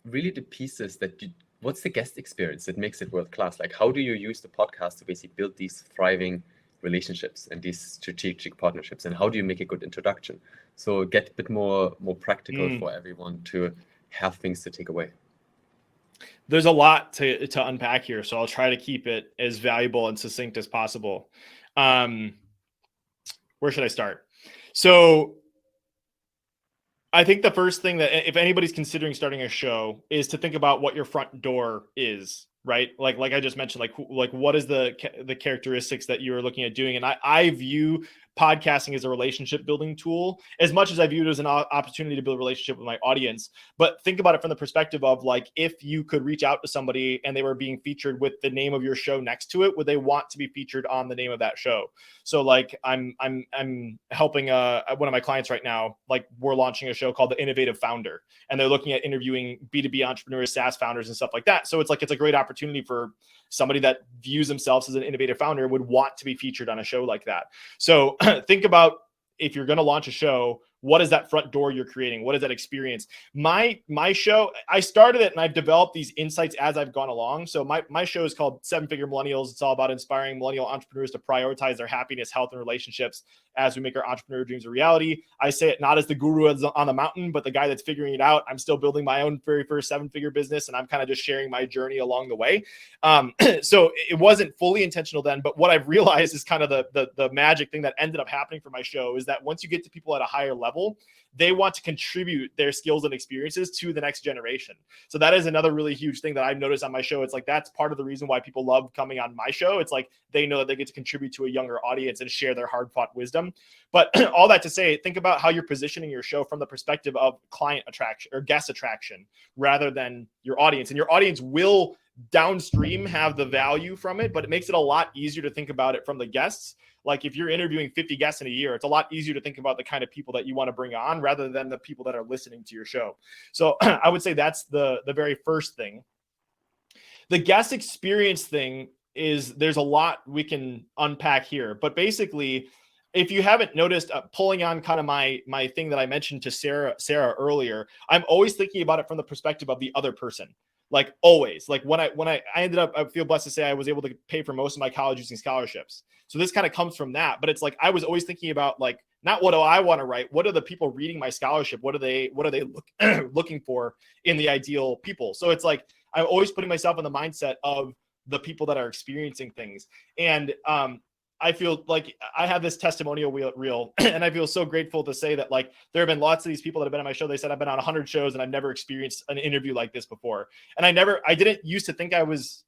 really the pieces that what's the guest experience that makes it world-class? Like, how do you use the podcast to basically build these thriving relationships and these strategic partnerships? And how do you make a good introduction? So get a bit more practical for everyone to have things to take away. There's a lot to unpack here, so I'll try to keep it as valuable and succinct as possible. Where should I start? So I think the first thing that, if anybody's considering starting a show, is to think about what your front door is, right? Like I just mentioned, like what is the characteristics that you're looking at doing? And I view podcasting as a relationship building tool, as much as I view it as an opportunity to build a relationship with my audience. But think about it from the perspective of like, if you could reach out to somebody and they were being featured with the name of your show next to it, would they want to be featured on the name of that show? So like I'm helping one of my clients right now, like we're launching a show called The Innovative Founder, and they're looking at interviewing B2B entrepreneurs, SaaS founders and stuff like that. So it's like, it's a great opportunity for somebody that views themselves as an innovative founder would want to be featured on a show like that. So think about, if you're going to launch a show, what is that front door you're creating? What is that experience? My show, I started it and I've developed these insights as I've gone along. So my show is called 7-Figure Millennials. It's all about inspiring millennial entrepreneurs to prioritize their happiness, health, and relationships as we make our entrepreneur dreams a reality. I say it not as the guru on the mountain, but the guy that's figuring it out. I'm still building my own very first 7-figure business, and I'm kind of just sharing my journey along the way. So it wasn't fully intentional then, but what I've realized is kind of the magic thing that ended up happening for my show is that once you get to people at a higher level, they want to contribute their skills and experiences to the next generation. So that is another really huge thing that I've noticed on my show. It's like, that's part of the reason why people love coming on my show. It's like, they know that they get to contribute to a younger audience and share their hard-fought wisdom. But all that to say, think about how you're positioning your show from the perspective of client attraction or guest attraction rather than your audience. And your audience will downstream have the value from it, but it makes it a lot easier to think about it from the guests. Like if you're interviewing 50 guests in a year, it's a lot easier to think about the kind of people that you want to bring on rather than the people that are listening to your show. So I would say that's the very first thing. The guest experience thing is, there's a lot we can unpack here, but basically, if you haven't noticed, pulling on kind of my thing that I mentioned to Sarah earlier, I'm always thinking about it from the perspective of the other person. Like always, like when I ended up, I feel blessed to say I was able to pay for most of my college using scholarships. So this kind of comes from that, but it's like, I was always thinking about like, not what do I want to write? What are the people reading my scholarship? What are they looking for in the ideal people? So it's like, I'm always putting myself in the mindset of the people that are experiencing things. And, I feel like I have this testimonial reel, and I feel so grateful to say that like there have been lots of these people that have been on my show. They said I've been on 100 shows and I've never experienced an interview like this before. And I didn't used to think that was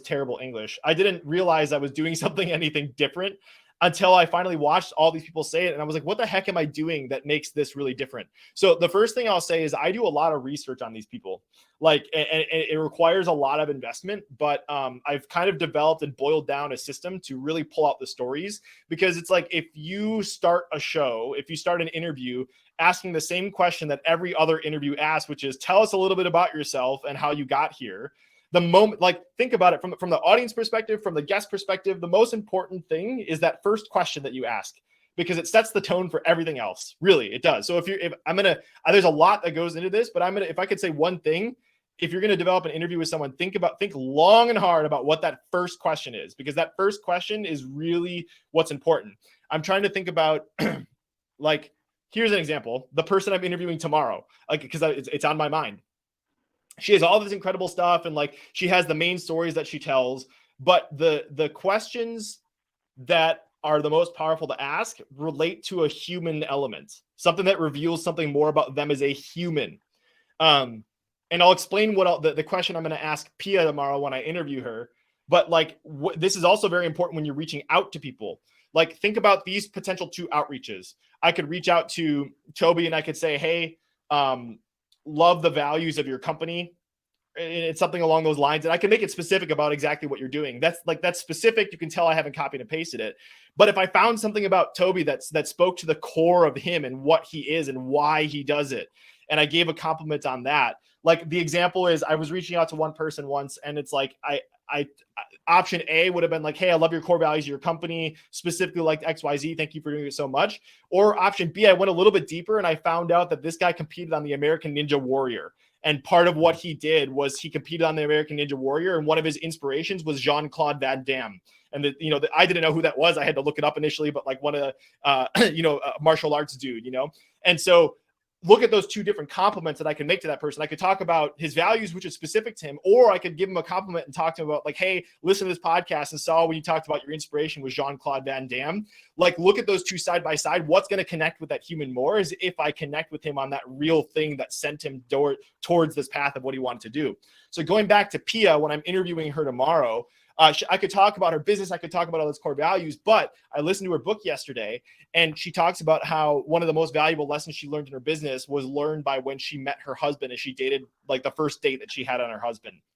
terrible English. I didn't realize I was doing something anything different until I finally watched all these people say it. And I was like, what the heck am I doing that makes this really different? So the first thing I'll say is I do a lot of research on these people. Like, and it requires a lot of investment, but I've kind of developed and boiled down a system to really pull out the stories, because it's like, if you start a show, if you start an interview asking the same question that every other interview asks, which is tell us a little bit about yourself and how you got here. The moment, like, think about it from the audience perspective, from the guest perspective, the most important thing is that first question that you ask, because it sets the tone for everything else. Really, it does. So there's a lot that goes into this, but if I could say one thing, if you're going to develop an interview with someone, think long and hard about what that first question is, because that first question is really what's important. I'm trying to think about, like, here's an example, the person I'm interviewing tomorrow, like, because it's on my mind. She has all this incredible stuff, and like she has the main stories that she tells, but the questions that are the most powerful to ask relate to a human element, something that reveals something more about them as a human. And I'll explain the question I'm going to ask Pia tomorrow when I interview her. But like, this is also very important when you're reaching out to people. Like, think about these potential 2 outreaches. I could reach out to Toby and I could say, hey, love the values of your company. It's something along those lines. And I can make it specific about exactly what you're doing. That's specific. You can tell I haven't copied and pasted it. But if I found something about Toby that spoke to the core of him and what he is and why he does it, and I gave a compliment on that, like the example is I was reaching out to one person once, and it's like, I option A would have been like, hey, I love your core values of your company, specifically like XYZ. Thank you for doing it so much. Or option B, I went a little bit deeper and I found out that this guy competed on the American Ninja Warrior. And part of what he did was he competed on the American Ninja Warrior. And one of his inspirations was Jean-Claude Van Damme. And I didn't know who that was. I had to look it up initially, but like one of the, martial arts dude, And so look at those 2 different compliments that I can make to that person. I could talk about his values, which is specific to him, or I could give him a compliment and talk to him about like, hey, listen to this podcast and saw when you talked about your inspiration was Jean-Claude Van Damme. Like, look at those 2 side by side. What's going to connect with that human more is if I connect with him on that real thing that sent him towards this path of what he wanted to do. So going back to Pia, when I'm interviewing her tomorrow, I could talk about her business. I could talk about all those core values, but I listened to her book yesterday, and she talks about how one of the most valuable lessons she learned in her business was learned by when she met her husband and she dated, like, the first date that she had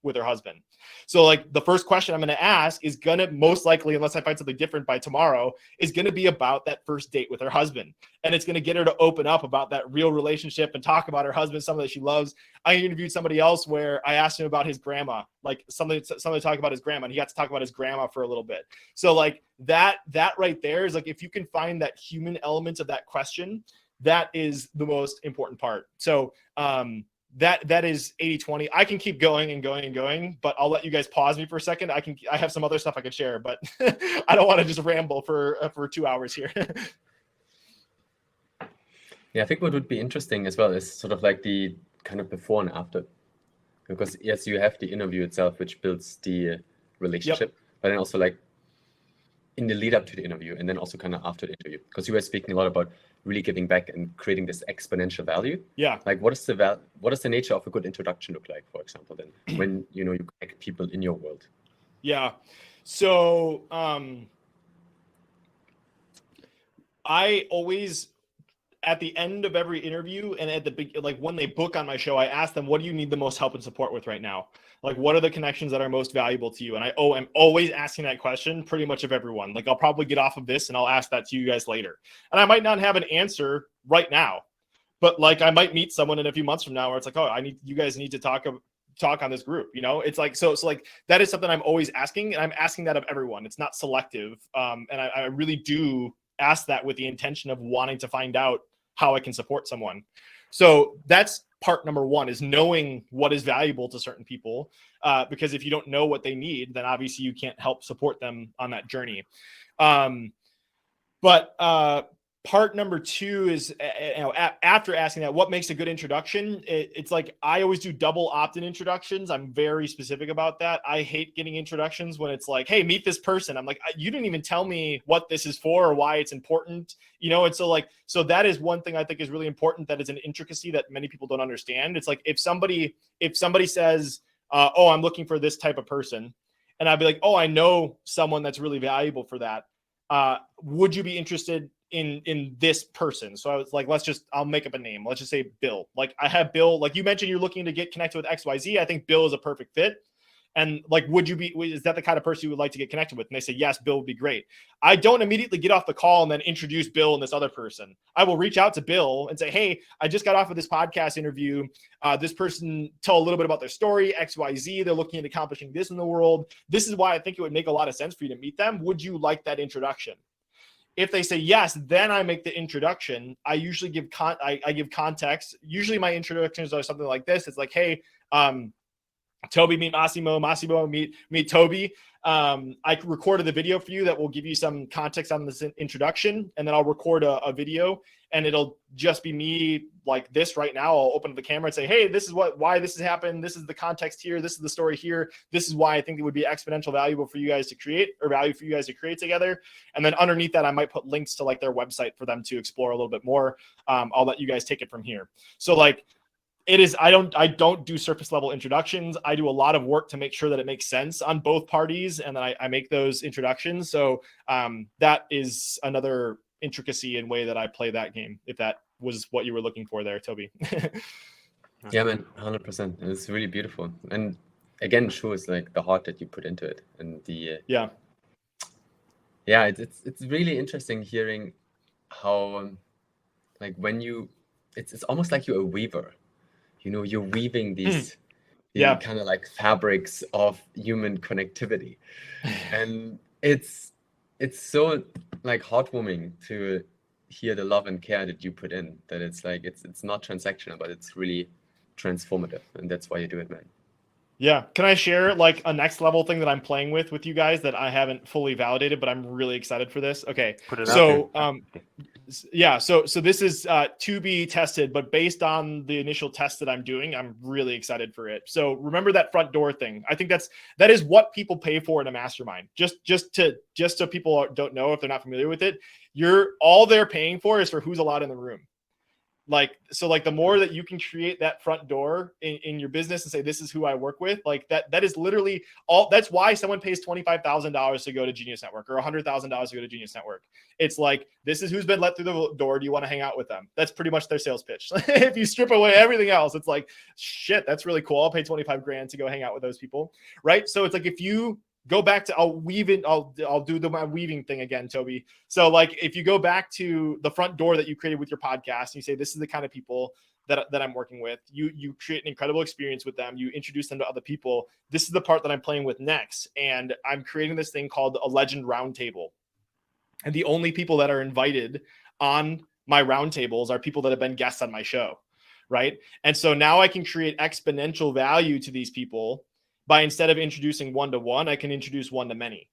with her husband. So like the first question I'm going to ask is going to most likely, unless I find something different by tomorrow, is going to be about that first date with her husband. And it's going to get her to open up about that real relationship and talk about her husband, something that she loves. I interviewed somebody else where I asked him about his grandma, like something to talk about his grandma, and he got to talk about his grandma for a little bit. So like that right there is like, if you can find that human element of that question, that is the most important part. So that is 80-20. I can keep going and going and going, but I'll let you guys pause me for a second. I have some other stuff I could share, but I don't want to just ramble for 2 hours here. Yeah, I think what would be interesting as well is sort of like the kind of before and after, because yes, you have the interview itself, which builds the relationship, but then also like in the lead up to the interview, and then also kind of after the interview, because you were speaking a lot about really giving back and creating this exponential value. Yeah. Like what is the nature of a good introduction look like, for example, then when you connect people in your world? Yeah. So I always at the end of every interview and at the like when they book on my show, I ask them, what do you need the most help and support with right now? Like, what are the connections that are most valuable to you? And I'm always asking that question pretty much of everyone. Like, I'll probably get off of this and I'll ask that to you guys later. And I might not have an answer right now, but like I might meet someone in a few months from now where it's like, oh, you guys need to talk on this group, you know. It's like so like that is something I'm always asking, and I'm asking that of everyone. It's not selective, and I really do ask that with the intention of wanting to find out how I can support someone. So that's part number one, is knowing what is valuable to certain people, because if you don't know what they need, then obviously you can't help support them on that journey. But part number two is, after asking that, what makes a good introduction? It's like, I always do double opt-in introductions. I'm very specific about that. I hate getting introductions when it's like, hey, meet this person. I'm like, you didn't even tell me what this is for or why it's important, you know? And so that is one thing I think is really important. That is an intricacy that many people don't understand. It's like, if somebody says, oh, I'm looking for this type of person, and I'd be like, oh, I know someone that's really valuable for that. Would you be interested in this person? So I was like, I'll make up a name. Let's just say Bill. Like, I have Bill, like you mentioned, you're looking to get connected with XYZ. I think Bill is a perfect fit. And like, is that the kind of person you would like to get connected with? And they say, yes, Bill would be great. I don't immediately get off the call and then introduce Bill and this other person. I will reach out to Bill and say, hey, I just got off of this podcast interview. This person tell a little bit about their story, XYZ. They're looking at accomplishing this in the world. This is why I think it would make a lot of sense for you to meet them. Would you like that introduction? If they say yes, then I make the introduction. I usually give I give context. Usually my introductions are something like this. It's like, hey, Toby, meet Massimo. Massimo, meet Toby. I recorded the video for you that will give you some context on this introduction, and then I'll record a video, and it'll just be me like this right now. I'll open up the camera and say, hey, this is why this has happened. This is the context here. This is the story here. This is why I think it would be exponential valuable for you guys to create, or value for you guys to create together. And then underneath that, I might put links to like their website for them to explore a little bit more. I'll let you guys take it from here. So like, it is, I don't do surface level introductions. I do a lot of work to make sure that it makes sense on both parties, and then I make those introductions. So that is another intricacy and way that I play that game, if that was what you were looking for there, Toby. Yeah, man, 100%. It's really beautiful, and again shows like the heart that you put into it, and the it's really interesting hearing how like when it's almost like you're a weaver. You know, you're weaving these kind of like fabrics of human connectivity. And it's so like heartwarming to hear the love and care that you put in, that it's like, it's not transactional, but it's really transformative. And that's why you do it, man. Yeah. Can I share like a next level thing that I'm playing with you guys that I haven't fully validated, but I'm really excited for this? Okay. So, so this is to be tested, but based on the initial test that I'm doing, I'm really excited for it. So remember that front door thing. I think that is what people pay for in a mastermind. Just so people don't know, if they're not familiar with it, all they're paying for is for who's allowed in the room. Like, so like the more that you can create that front door in your business and say, this is who I work with, like that is literally all. That's why someone pays $25,000 to go to Genius Network, or $100,000 to go to Genius Network. It's like, this is who's been let through the door. Do you want to hang out with them? That's pretty much their sales pitch. If you strip away everything else, it's like, shit, that's really cool. I'll pay 25 grand to go hang out with those people. Right. So it's like, if you go back to, I'll do my weaving thing again, Toby. So like, if you go back to the front door that you created with your podcast, and you say, this is the kind of people that I'm working with, you create an incredible experience with them. You introduce them to other people. This is the part that I'm playing with next. And I'm creating this thing called a legend roundtable. And the only people that are invited on my roundtables are people that have been guests on my show. Right. And so now I can create exponential value to these people by, instead of introducing one-to-one, I can introduce one-to-many,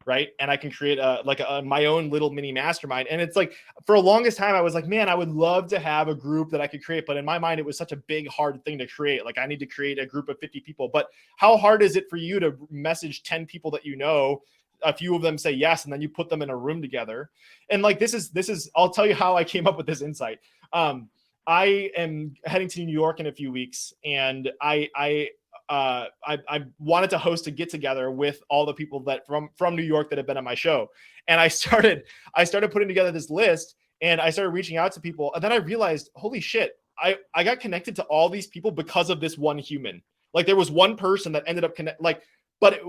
right? And I can create my own little mini mastermind. And it's like, for the longest time, I was like, man, I would love to have a group that I could create. But in my mind, it was such a big, hard thing to create. Like, I need to create a group of 50 people. But how hard is it for you to message 10 people that you know, a few of them say yes, and then you put them in a room together? And like, this is, I'll tell you how I came up with this insight. I am heading to New York in a few weeks, and I wanted to host a get together with all the people that from New York that have been on my show. And I started putting together this list, And I started reaching out to people, and then I realized, holy shit, I got connected to all these people because of this one human. Like there was one person that ended up but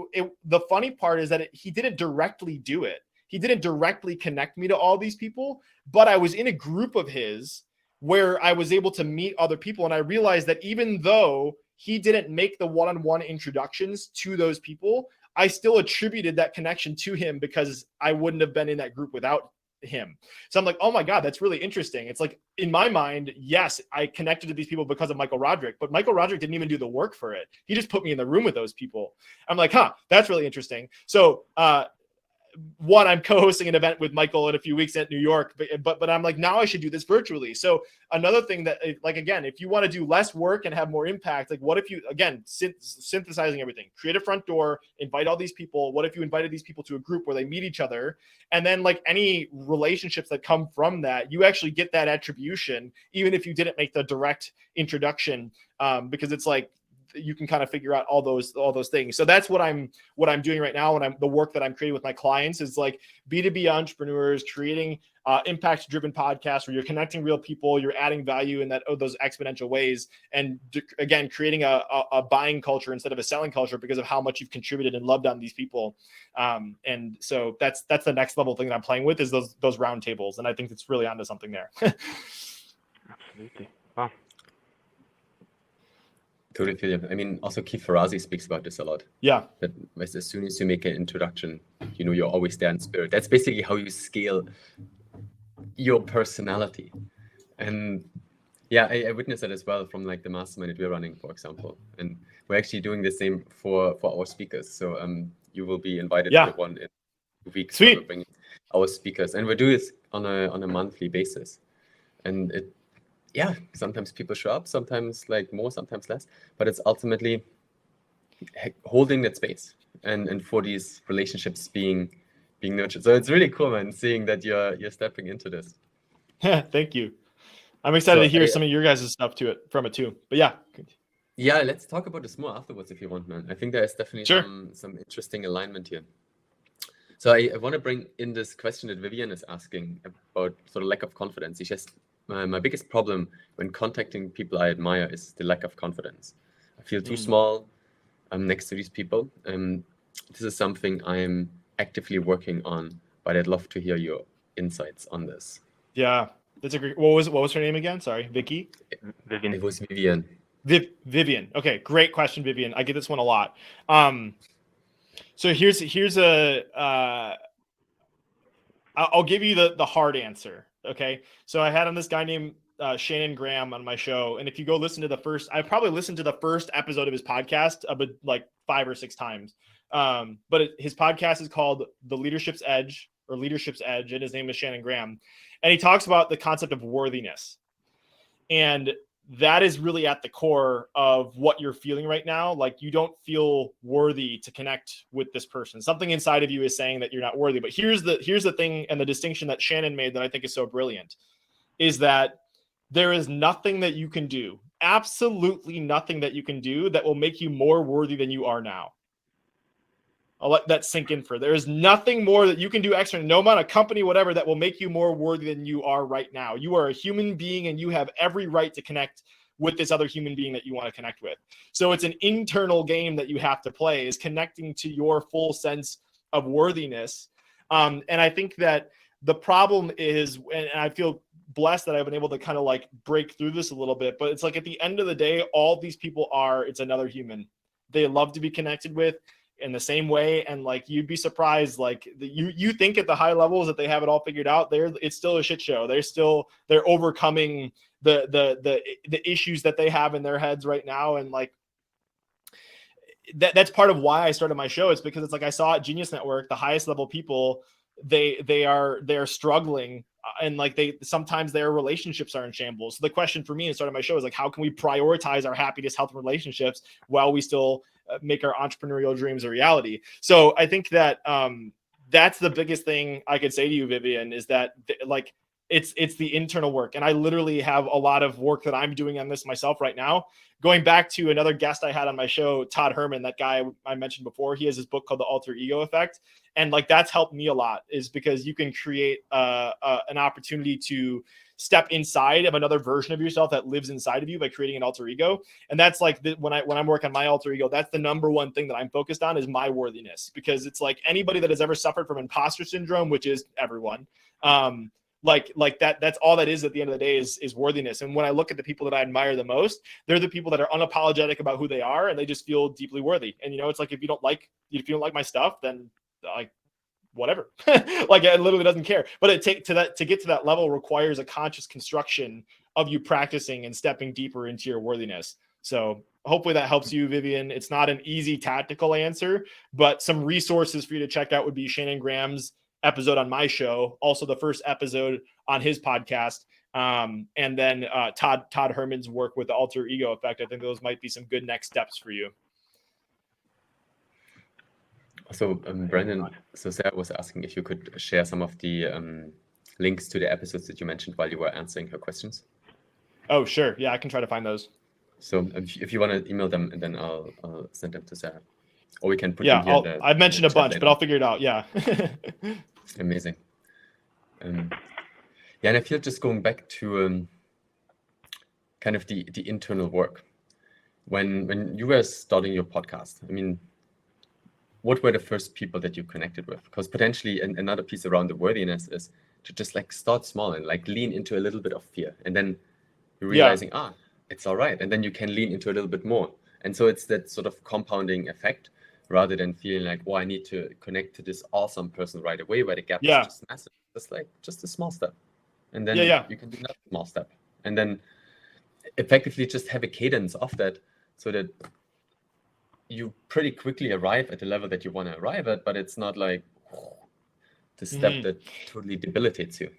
the funny part is that he didn't directly do it. He didn't directly connect me to all these people, but I was in a group of his where I was able to meet other people. And I realized that even though he didn't make the one-on-one introductions to those people, I still attributed that connection to him because I wouldn't have been in that group without him. So I'm like, oh my God, that's really interesting. It's like, in my mind, yes, I connected to these people because of Michael Roderick, but Michael Roderick didn't even do the work for it. He just put me in the room with those people. I'm like, that's really interesting. So, one, I'm co-hosting an event with Michael in a few weeks at New York, but I'm like, now I should do this virtually. So another thing that, like, again, if you want to do less work and have more impact, like what if you, again, synthesizing everything, create a front door, invite all these people. What if you invited these people to a group where they meet each other? And then like any relationships that come from that, you actually get that attribution, even if you didn't make the direct introduction, because it's like, you can kind of figure out all those things. So that's what I'm doing right now. And the work that I'm creating with my clients is like B2B entrepreneurs creating impact driven podcasts where you're connecting real people, you're adding value in those exponential ways. And again, creating a buying culture instead of a selling culture because of how much you've contributed and loved on these people. And so that's the next level thing that I'm playing with is those round tables. And I think it's really onto something there. Absolutely. Wow. Totally feel you. I mean, also Keith Ferrazzi speaks about this a lot. Yeah. That as soon as you make an introduction, you're always there in spirit. That's basically how you scale your personality. And yeah, I witnessed that as well from like the mastermind that we're running, for example. And we're actually doing the same for our speakers. So you will be invited to one in 2 weeks. Sweet. We're bringing our speakers, and we do this on a monthly basis. And sometimes people show up, sometimes like more, sometimes less, but it's ultimately holding that space and for these relationships being nurtured. So it's really cool, man, seeing that you're stepping into this. Thank you. I'm excited to hear some of your guys' stuff from it too. But yeah, let's talk about this more afterwards if you want, man. I think there is definitely some interesting alignment here. So I want to bring in this question that Vivian is asking about sort of lack of confidence. She says, my biggest problem when contacting people I admire is the lack of confidence. I feel too small next to these people. This is something I'm actively working on, but I'd love to hear your insights on this. Yeah, that's a great. What was her name again? Sorry, Vicky? Vivian. It was Vivian. Vivian. Okay, great question, Vivian. I get this one a lot. So here's I'll give you the hard answer. Okay. So I had on this guy named Shannon Graham on my show. And if you go listen to I probably listened to the first episode of his podcast about like 5 or 6 times. But his podcast is called The Leadership's Edge, and his name is Shannon Graham. And he talks about the concept of worthiness. And that is really at the core of what you're feeling right now. Like you don't feel worthy to connect with this person. Something inside of you is saying that you're not worthy. But here's the thing, and the distinction that Shannon made that I think is so brilliant, is that there is nothing that you can do, absolutely nothing that you can do that will make you more worthy than you are now. I'll let that sink in for. There is nothing more that you can do extra, no amount of company, whatever, that will make you more worthy than you are right now. You are a human being and you have every right to connect with this other human being that you want to connect with. So it's an internal game that you have to play, is connecting to your full sense of worthiness. And I think that the problem is, and I feel blessed that I've been able to kind of like break through this a little bit, but it's like at the end of the day, all these people it's another human. They love to be connected with in the same way. And like, you'd be surprised, like you think at the high levels that they have it all figured out. It's still a shit show. They're overcoming the issues that they have in their heads right now. And like, that's part of why I started my show. It's because it's like, I saw at Genius Network, the highest level people, they're struggling. And like sometimes their relationships are in shambles. So the question for me in starting my show is like, how can we prioritize our happiness, health, and relationships while we still make our entrepreneurial dreams a reality? So I think that that's the biggest thing I could say to you, Vivian, is that like It's the internal work. And I literally have a lot of work that I'm doing on this myself right now. Going back to another guest I had on my show, Todd Herman, that guy I mentioned before, he has this book called The Alter Ego Effect. And like, that's helped me a lot, is because you can create an opportunity to step inside of another version of yourself that lives inside of you by creating an alter ego. And that's like when I'm working on my alter ego, that's the number one thing that I'm focused on, is my worthiness, because it's like anybody that has ever suffered from imposter syndrome, which is everyone, like that's all that is at the end of the day, is worthiness. And when I look at the people that I admire the most, they're the people that are unapologetic about who they are, and they just feel deeply worthy. And it's like, if you don't like my stuff, then like, whatever. Like, it literally doesn't care. But to get to that level requires a conscious construction of you practicing and stepping deeper into your worthiness. So hopefully that helps you, Vivian. It's not an easy tactical answer, but some resources for you to check out would be Shannon Graham's episode on my show, also the first episode on his podcast, and then Todd Herman's work with the Alter Ego Effect. I think those might be some good next steps for you. So Brandon, so Sarah was asking if you could share some of the links to the episodes that you mentioned while you were answering her questions. Oh, sure. Yeah, I can try to find those. So if you want to email them, and then I'll send them to Sarah. Or we can put them here. I've mentioned a bunch, but I'll figure it out. Yeah. Amazing. Yeah, and I feel, just going back to kind of the internal work. When you were starting your podcast, I mean, what were the first people that you connected with? Because potentially another piece around the worthiness is to just like start small and like lean into a little bit of fear, and then you're realizing, it's all right. And then you can lean into a little bit more. And so it's that sort of compounding effect, rather than feeling like, I need to connect to this awesome person right away, where the gap is just massive. It's like just a small step. And then you can do another small step. And then effectively just have a cadence of that, so that you pretty quickly arrive at the level that you want to arrive at, but it's not like the step that totally debilitates you.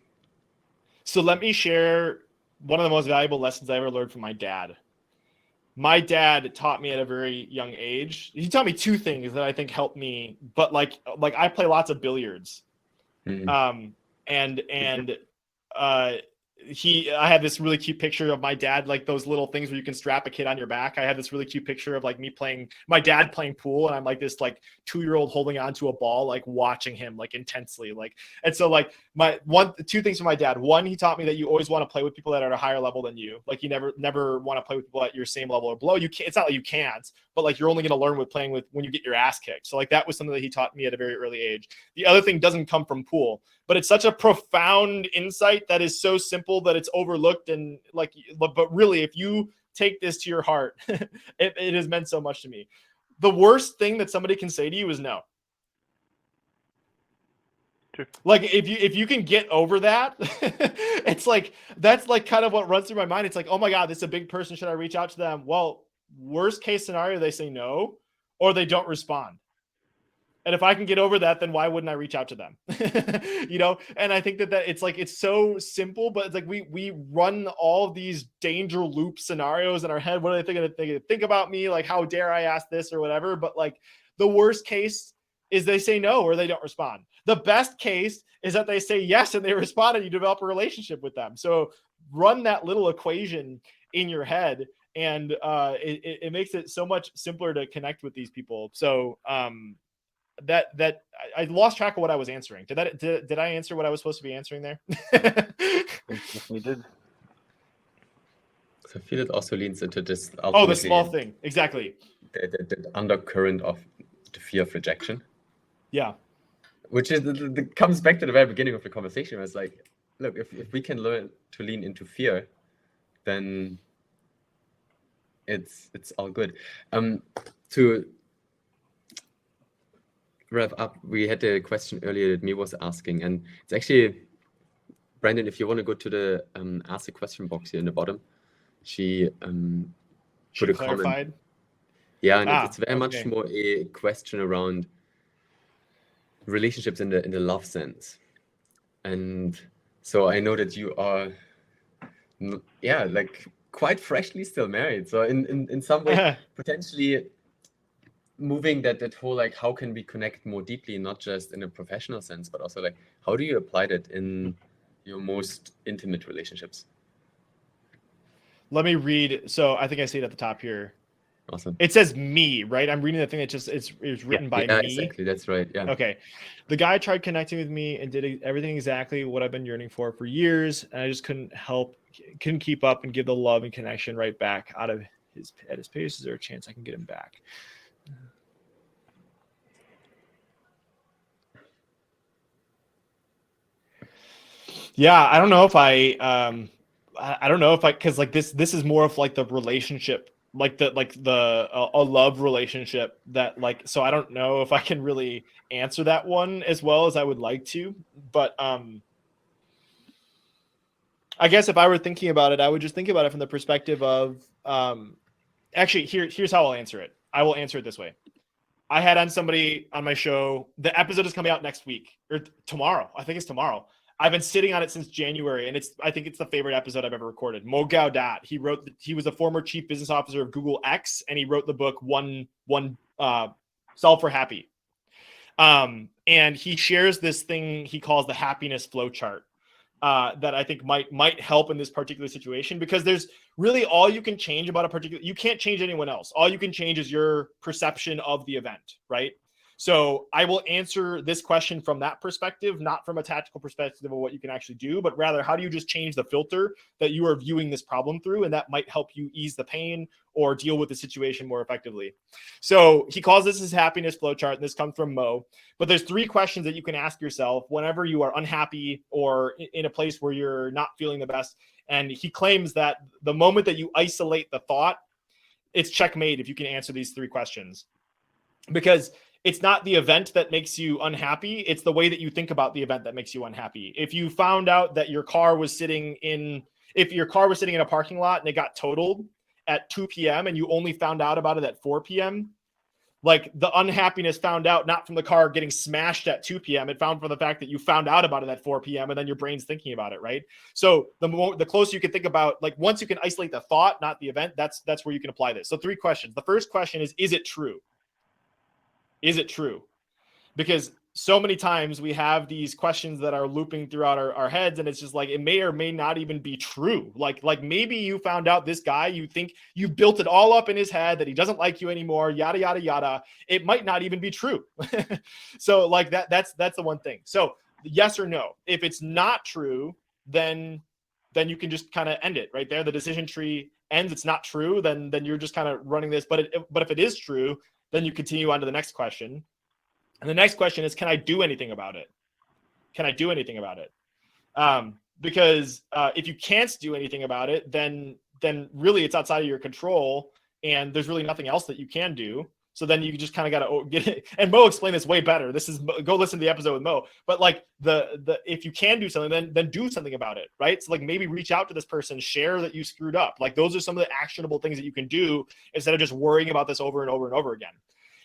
So let me share one of the most valuable lessons I ever learned from my dad. My dad taught me at a very young age. He taught me two things that I think helped me, but like I play lots of billiards. I had this really cute picture of my dad, like those little things where you can strap a kid on your back. I had this really cute picture of like my dad playing pool, and I'm like this like 2-year-old holding onto a ball, like watching him like intensely. Like, and so like two things from my dad. One, he taught me that you always want to play with people that are at a higher level than you. Like, you never want to play with people at your same level or below. You can't, it's not like you can't, but like you're only going to learn with playing with when you get your ass kicked. So like that was something that he taught me at a very early age. The other thing doesn't come from pool, but it's such a profound insight that is so simple that it's overlooked. And like, but really, if you take this to your heart, it has meant so much to me. The worst thing that somebody can say to you is no. True. Like, if you can get over that, it's like, that's like kind of what runs through my mind. It's like, oh my God, this is a big person. Should I reach out to them? Well, worst case scenario, they say no, or they don't respond. And if I can get over that, then why wouldn't I reach out to them? And I think that it's like, it's so simple, but it's like we run all these danger loop scenarios in our head. What are they going to think about me? Like, how dare I ask this or whatever? But like, the worst case is they say no, or they don't respond. The best case is that they say yes and they respond, and you develop a relationship with them. So run that little equation in your head, and it makes it so much simpler to connect with these people. So that I lost track of what I was answering. Did I answer what I was supposed to be answering there? You did. So I feel it also leans into this. The small thing. Exactly. The undercurrent of the fear of rejection. Yeah. Which is comes back to the very beginning of the conversation. It's like, look, if we can learn to lean into fear, then it's all good. To wrap up, we had a question earlier that me was asking, and it's actually, Brandon, if you want to go to the ask a question box here in the bottom, she put a comment. Yeah, and it's very much more a question around relationships in the love sense. And so I know that you are like quite freshly still married, so in some way potentially moving that whole, like, how can we connect more deeply, not just in a professional sense, but also like how do you apply that in your most intimate relationships? Let me read. So I think I see it at the top here. Awesome. It says me, right? I'm reading the thing that just it's written by Yeah, me. exactly. That's right. Yeah. Okay. The guy tried connecting with me and did everything exactly what I've been yearning for years, and I just couldn't keep up and give the love and connection right back at his pace. Is there a chance I can get him back? Yeah, I don't know if I don't know if I, because like this is more of like the relationship, like a love relationship that like, so I don't know if I can really answer that one as well as I would like to, but I guess if I were thinking about it, I would just think about it from the perspective of actually here's how I'll answer it. I will answer it this way. I had on somebody on my show. The episode is coming out next week or tomorrow. I think it's tomorrow. I've been sitting on it since January, and I think it's the favorite episode I've ever recorded. Mo Gaudat. He was a former chief business officer of Google X, and he wrote the book One Solve for Happy. And he shares this thing he calls the happiness flow chart. That I think might help in this particular situation, because there's really all you can change about a particular, you can't change anyone else. All you can change is your perception of the event, right? So I will answer this question from that perspective, not from a tactical perspective of what you can actually do, but rather how do you just change the filter that you are viewing this problem through, and that might help you ease the pain or deal with the situation more effectively. So he calls this his happiness flowchart, and this comes from Mo. But there's 3 questions that you can ask yourself whenever you are unhappy or in a place where you're not feeling the best. And he claims that the moment that you isolate the thought, it's checkmate if you can answer these 3 questions. Because it's not the event that makes you unhappy. It's the way that you think about the event that makes you unhappy. If you found out that your car was sitting in a parking lot and it got totaled at 2 p.m. and you only found out about it at 4 p.m., like the unhappiness found out not from the car getting smashed at 2 p.m. It found from the fact that you found out about it at 4 p.m. and then your brain's thinking about it, right? So the closer you can think about, like once you can isolate the thought, not the event, that's where you can apply this. So 3 questions. The first question is it true? Is it true? Because so many times we have these questions that are looping throughout our heads, and it's just like, it may or may not even be true. Like maybe you found out this guy, you think you built it all up in his head that he doesn't like you anymore, yada, yada, yada. It might not even be true. So like that's the one thing. So yes or no. If it's not true, then you can just kind of end it right there. The decision tree ends. It's not true. Then you're just kind of running this. But if it is true, then you continue on to the next question. And the next question is, can I do anything about it? Can I do anything about it? Because if you can't do anything about it, then really it's outside of your control, and there's really nothing else that you can do. So then you just kind of got to get it. And Mo explained this way better. Go listen to the episode with Mo. But like if you can do something, then do something about it, right? So like maybe reach out to this person, share that you screwed up. Like those are some of the actionable things that you can do instead of just worrying about this over and over and over again.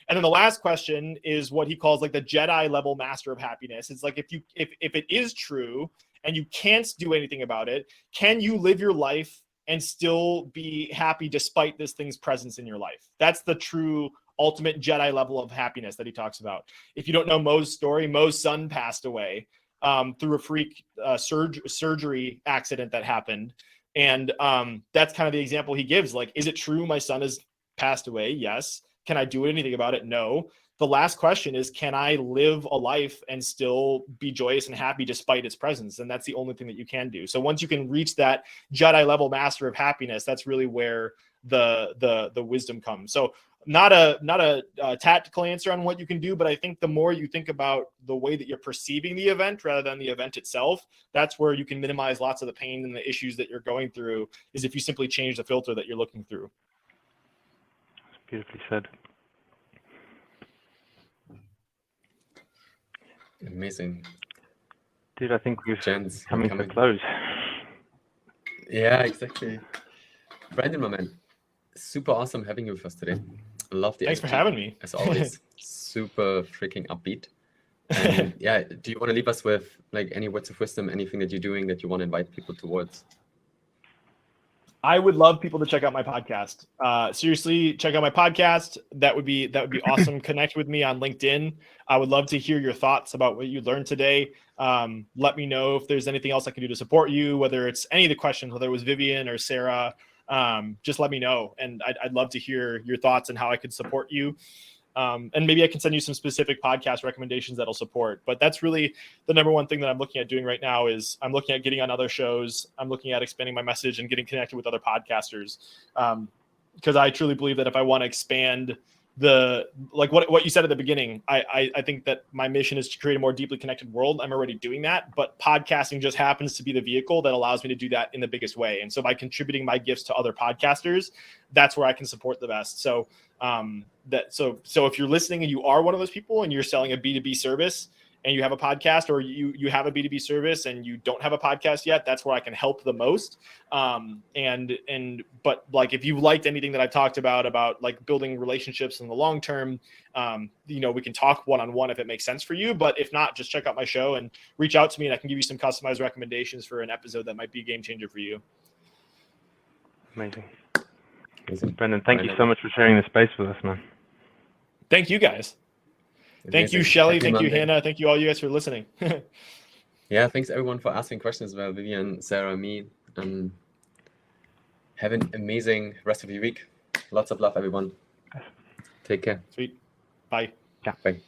And then the last question is what he calls like the Jedi level master of happiness. It's like if it is true and you can't do anything about it, can you live your life and still be happy despite this thing's presence in your life? That's the true ultimate Jedi level of happiness that he talks about. If you don't know Mo's story, Mo's son passed away through a freak surgery accident that happened. And that's kind of the example he gives. Like, is it true my son has passed away? Yes. Can I do anything about it? No. The last question is, can I live a life and still be joyous and happy despite its presence? And that's the only thing that you can do. So once you can reach that Jedi level master of happiness, that's really where the wisdom comes. So not a tactical answer on what you can do, but I think the more you think about the way that you're perceiving the event rather than the event itself, that's where you can minimize lots of the pain and the issues that you're going through, is if you simply change the filter that you're looking through. Beautifully said. Amazing. Dude, I think we're Jens, coming to a close. Yeah, exactly. Brandon, my man, super awesome having you with us today. Love the Thanks for energy, having me. as always. Super freaking upbeat. And yeah, do you want to leave us with like any words of wisdom, anything that you're doing that you want to invite people towards? I would love people to check out my podcast. Seriously, check out my podcast. That would be awesome. Connect with me on LinkedIn. I would love to hear your thoughts about what you learned today. Let me know if there's anything else I can do to support you, whether it's any of the questions, whether it was Vivian or Sarah. Just let me know, and I'd love to hear your thoughts and how I could support you. And maybe I can send you some specific podcast recommendations that'll support. But that's really the number one thing that I'm looking at doing right now is I'm looking at getting on other shows. I'm looking at expanding my message and getting connected with other podcasters. Because I truly believe that if I want to expand what you said at the beginning, I think that my mission is to create a more deeply connected world. I'm already doing that, but podcasting just happens to be the vehicle that allows me to do that in the biggest way. And so by contributing my gifts to other podcasters, that's where I can support the best. So so if you're listening and you are one of those people and you're selling a B2B service and you have a podcast, or you have a B2B service and you don't have a podcast yet, that's where I can help the most. But like, if you liked anything that I've talked about like building relationships in the long term, we can talk one-on-one if it makes sense for you. But if not, just check out my show and reach out to me and I can give you some customized recommendations for an episode that might be a game changer for you. Amazing. Brandon, thank you so much for sharing the space with us, man. Thank you guys. Thank you, Shelly. Thank you, Hannah. Thank you, all you guys, for listening. Yeah, thanks everyone for asking questions about Vivian, Sarah, me. Have an amazing rest of your week. Lots of love, everyone. Take care. Sweet. Bye. Yeah, bye.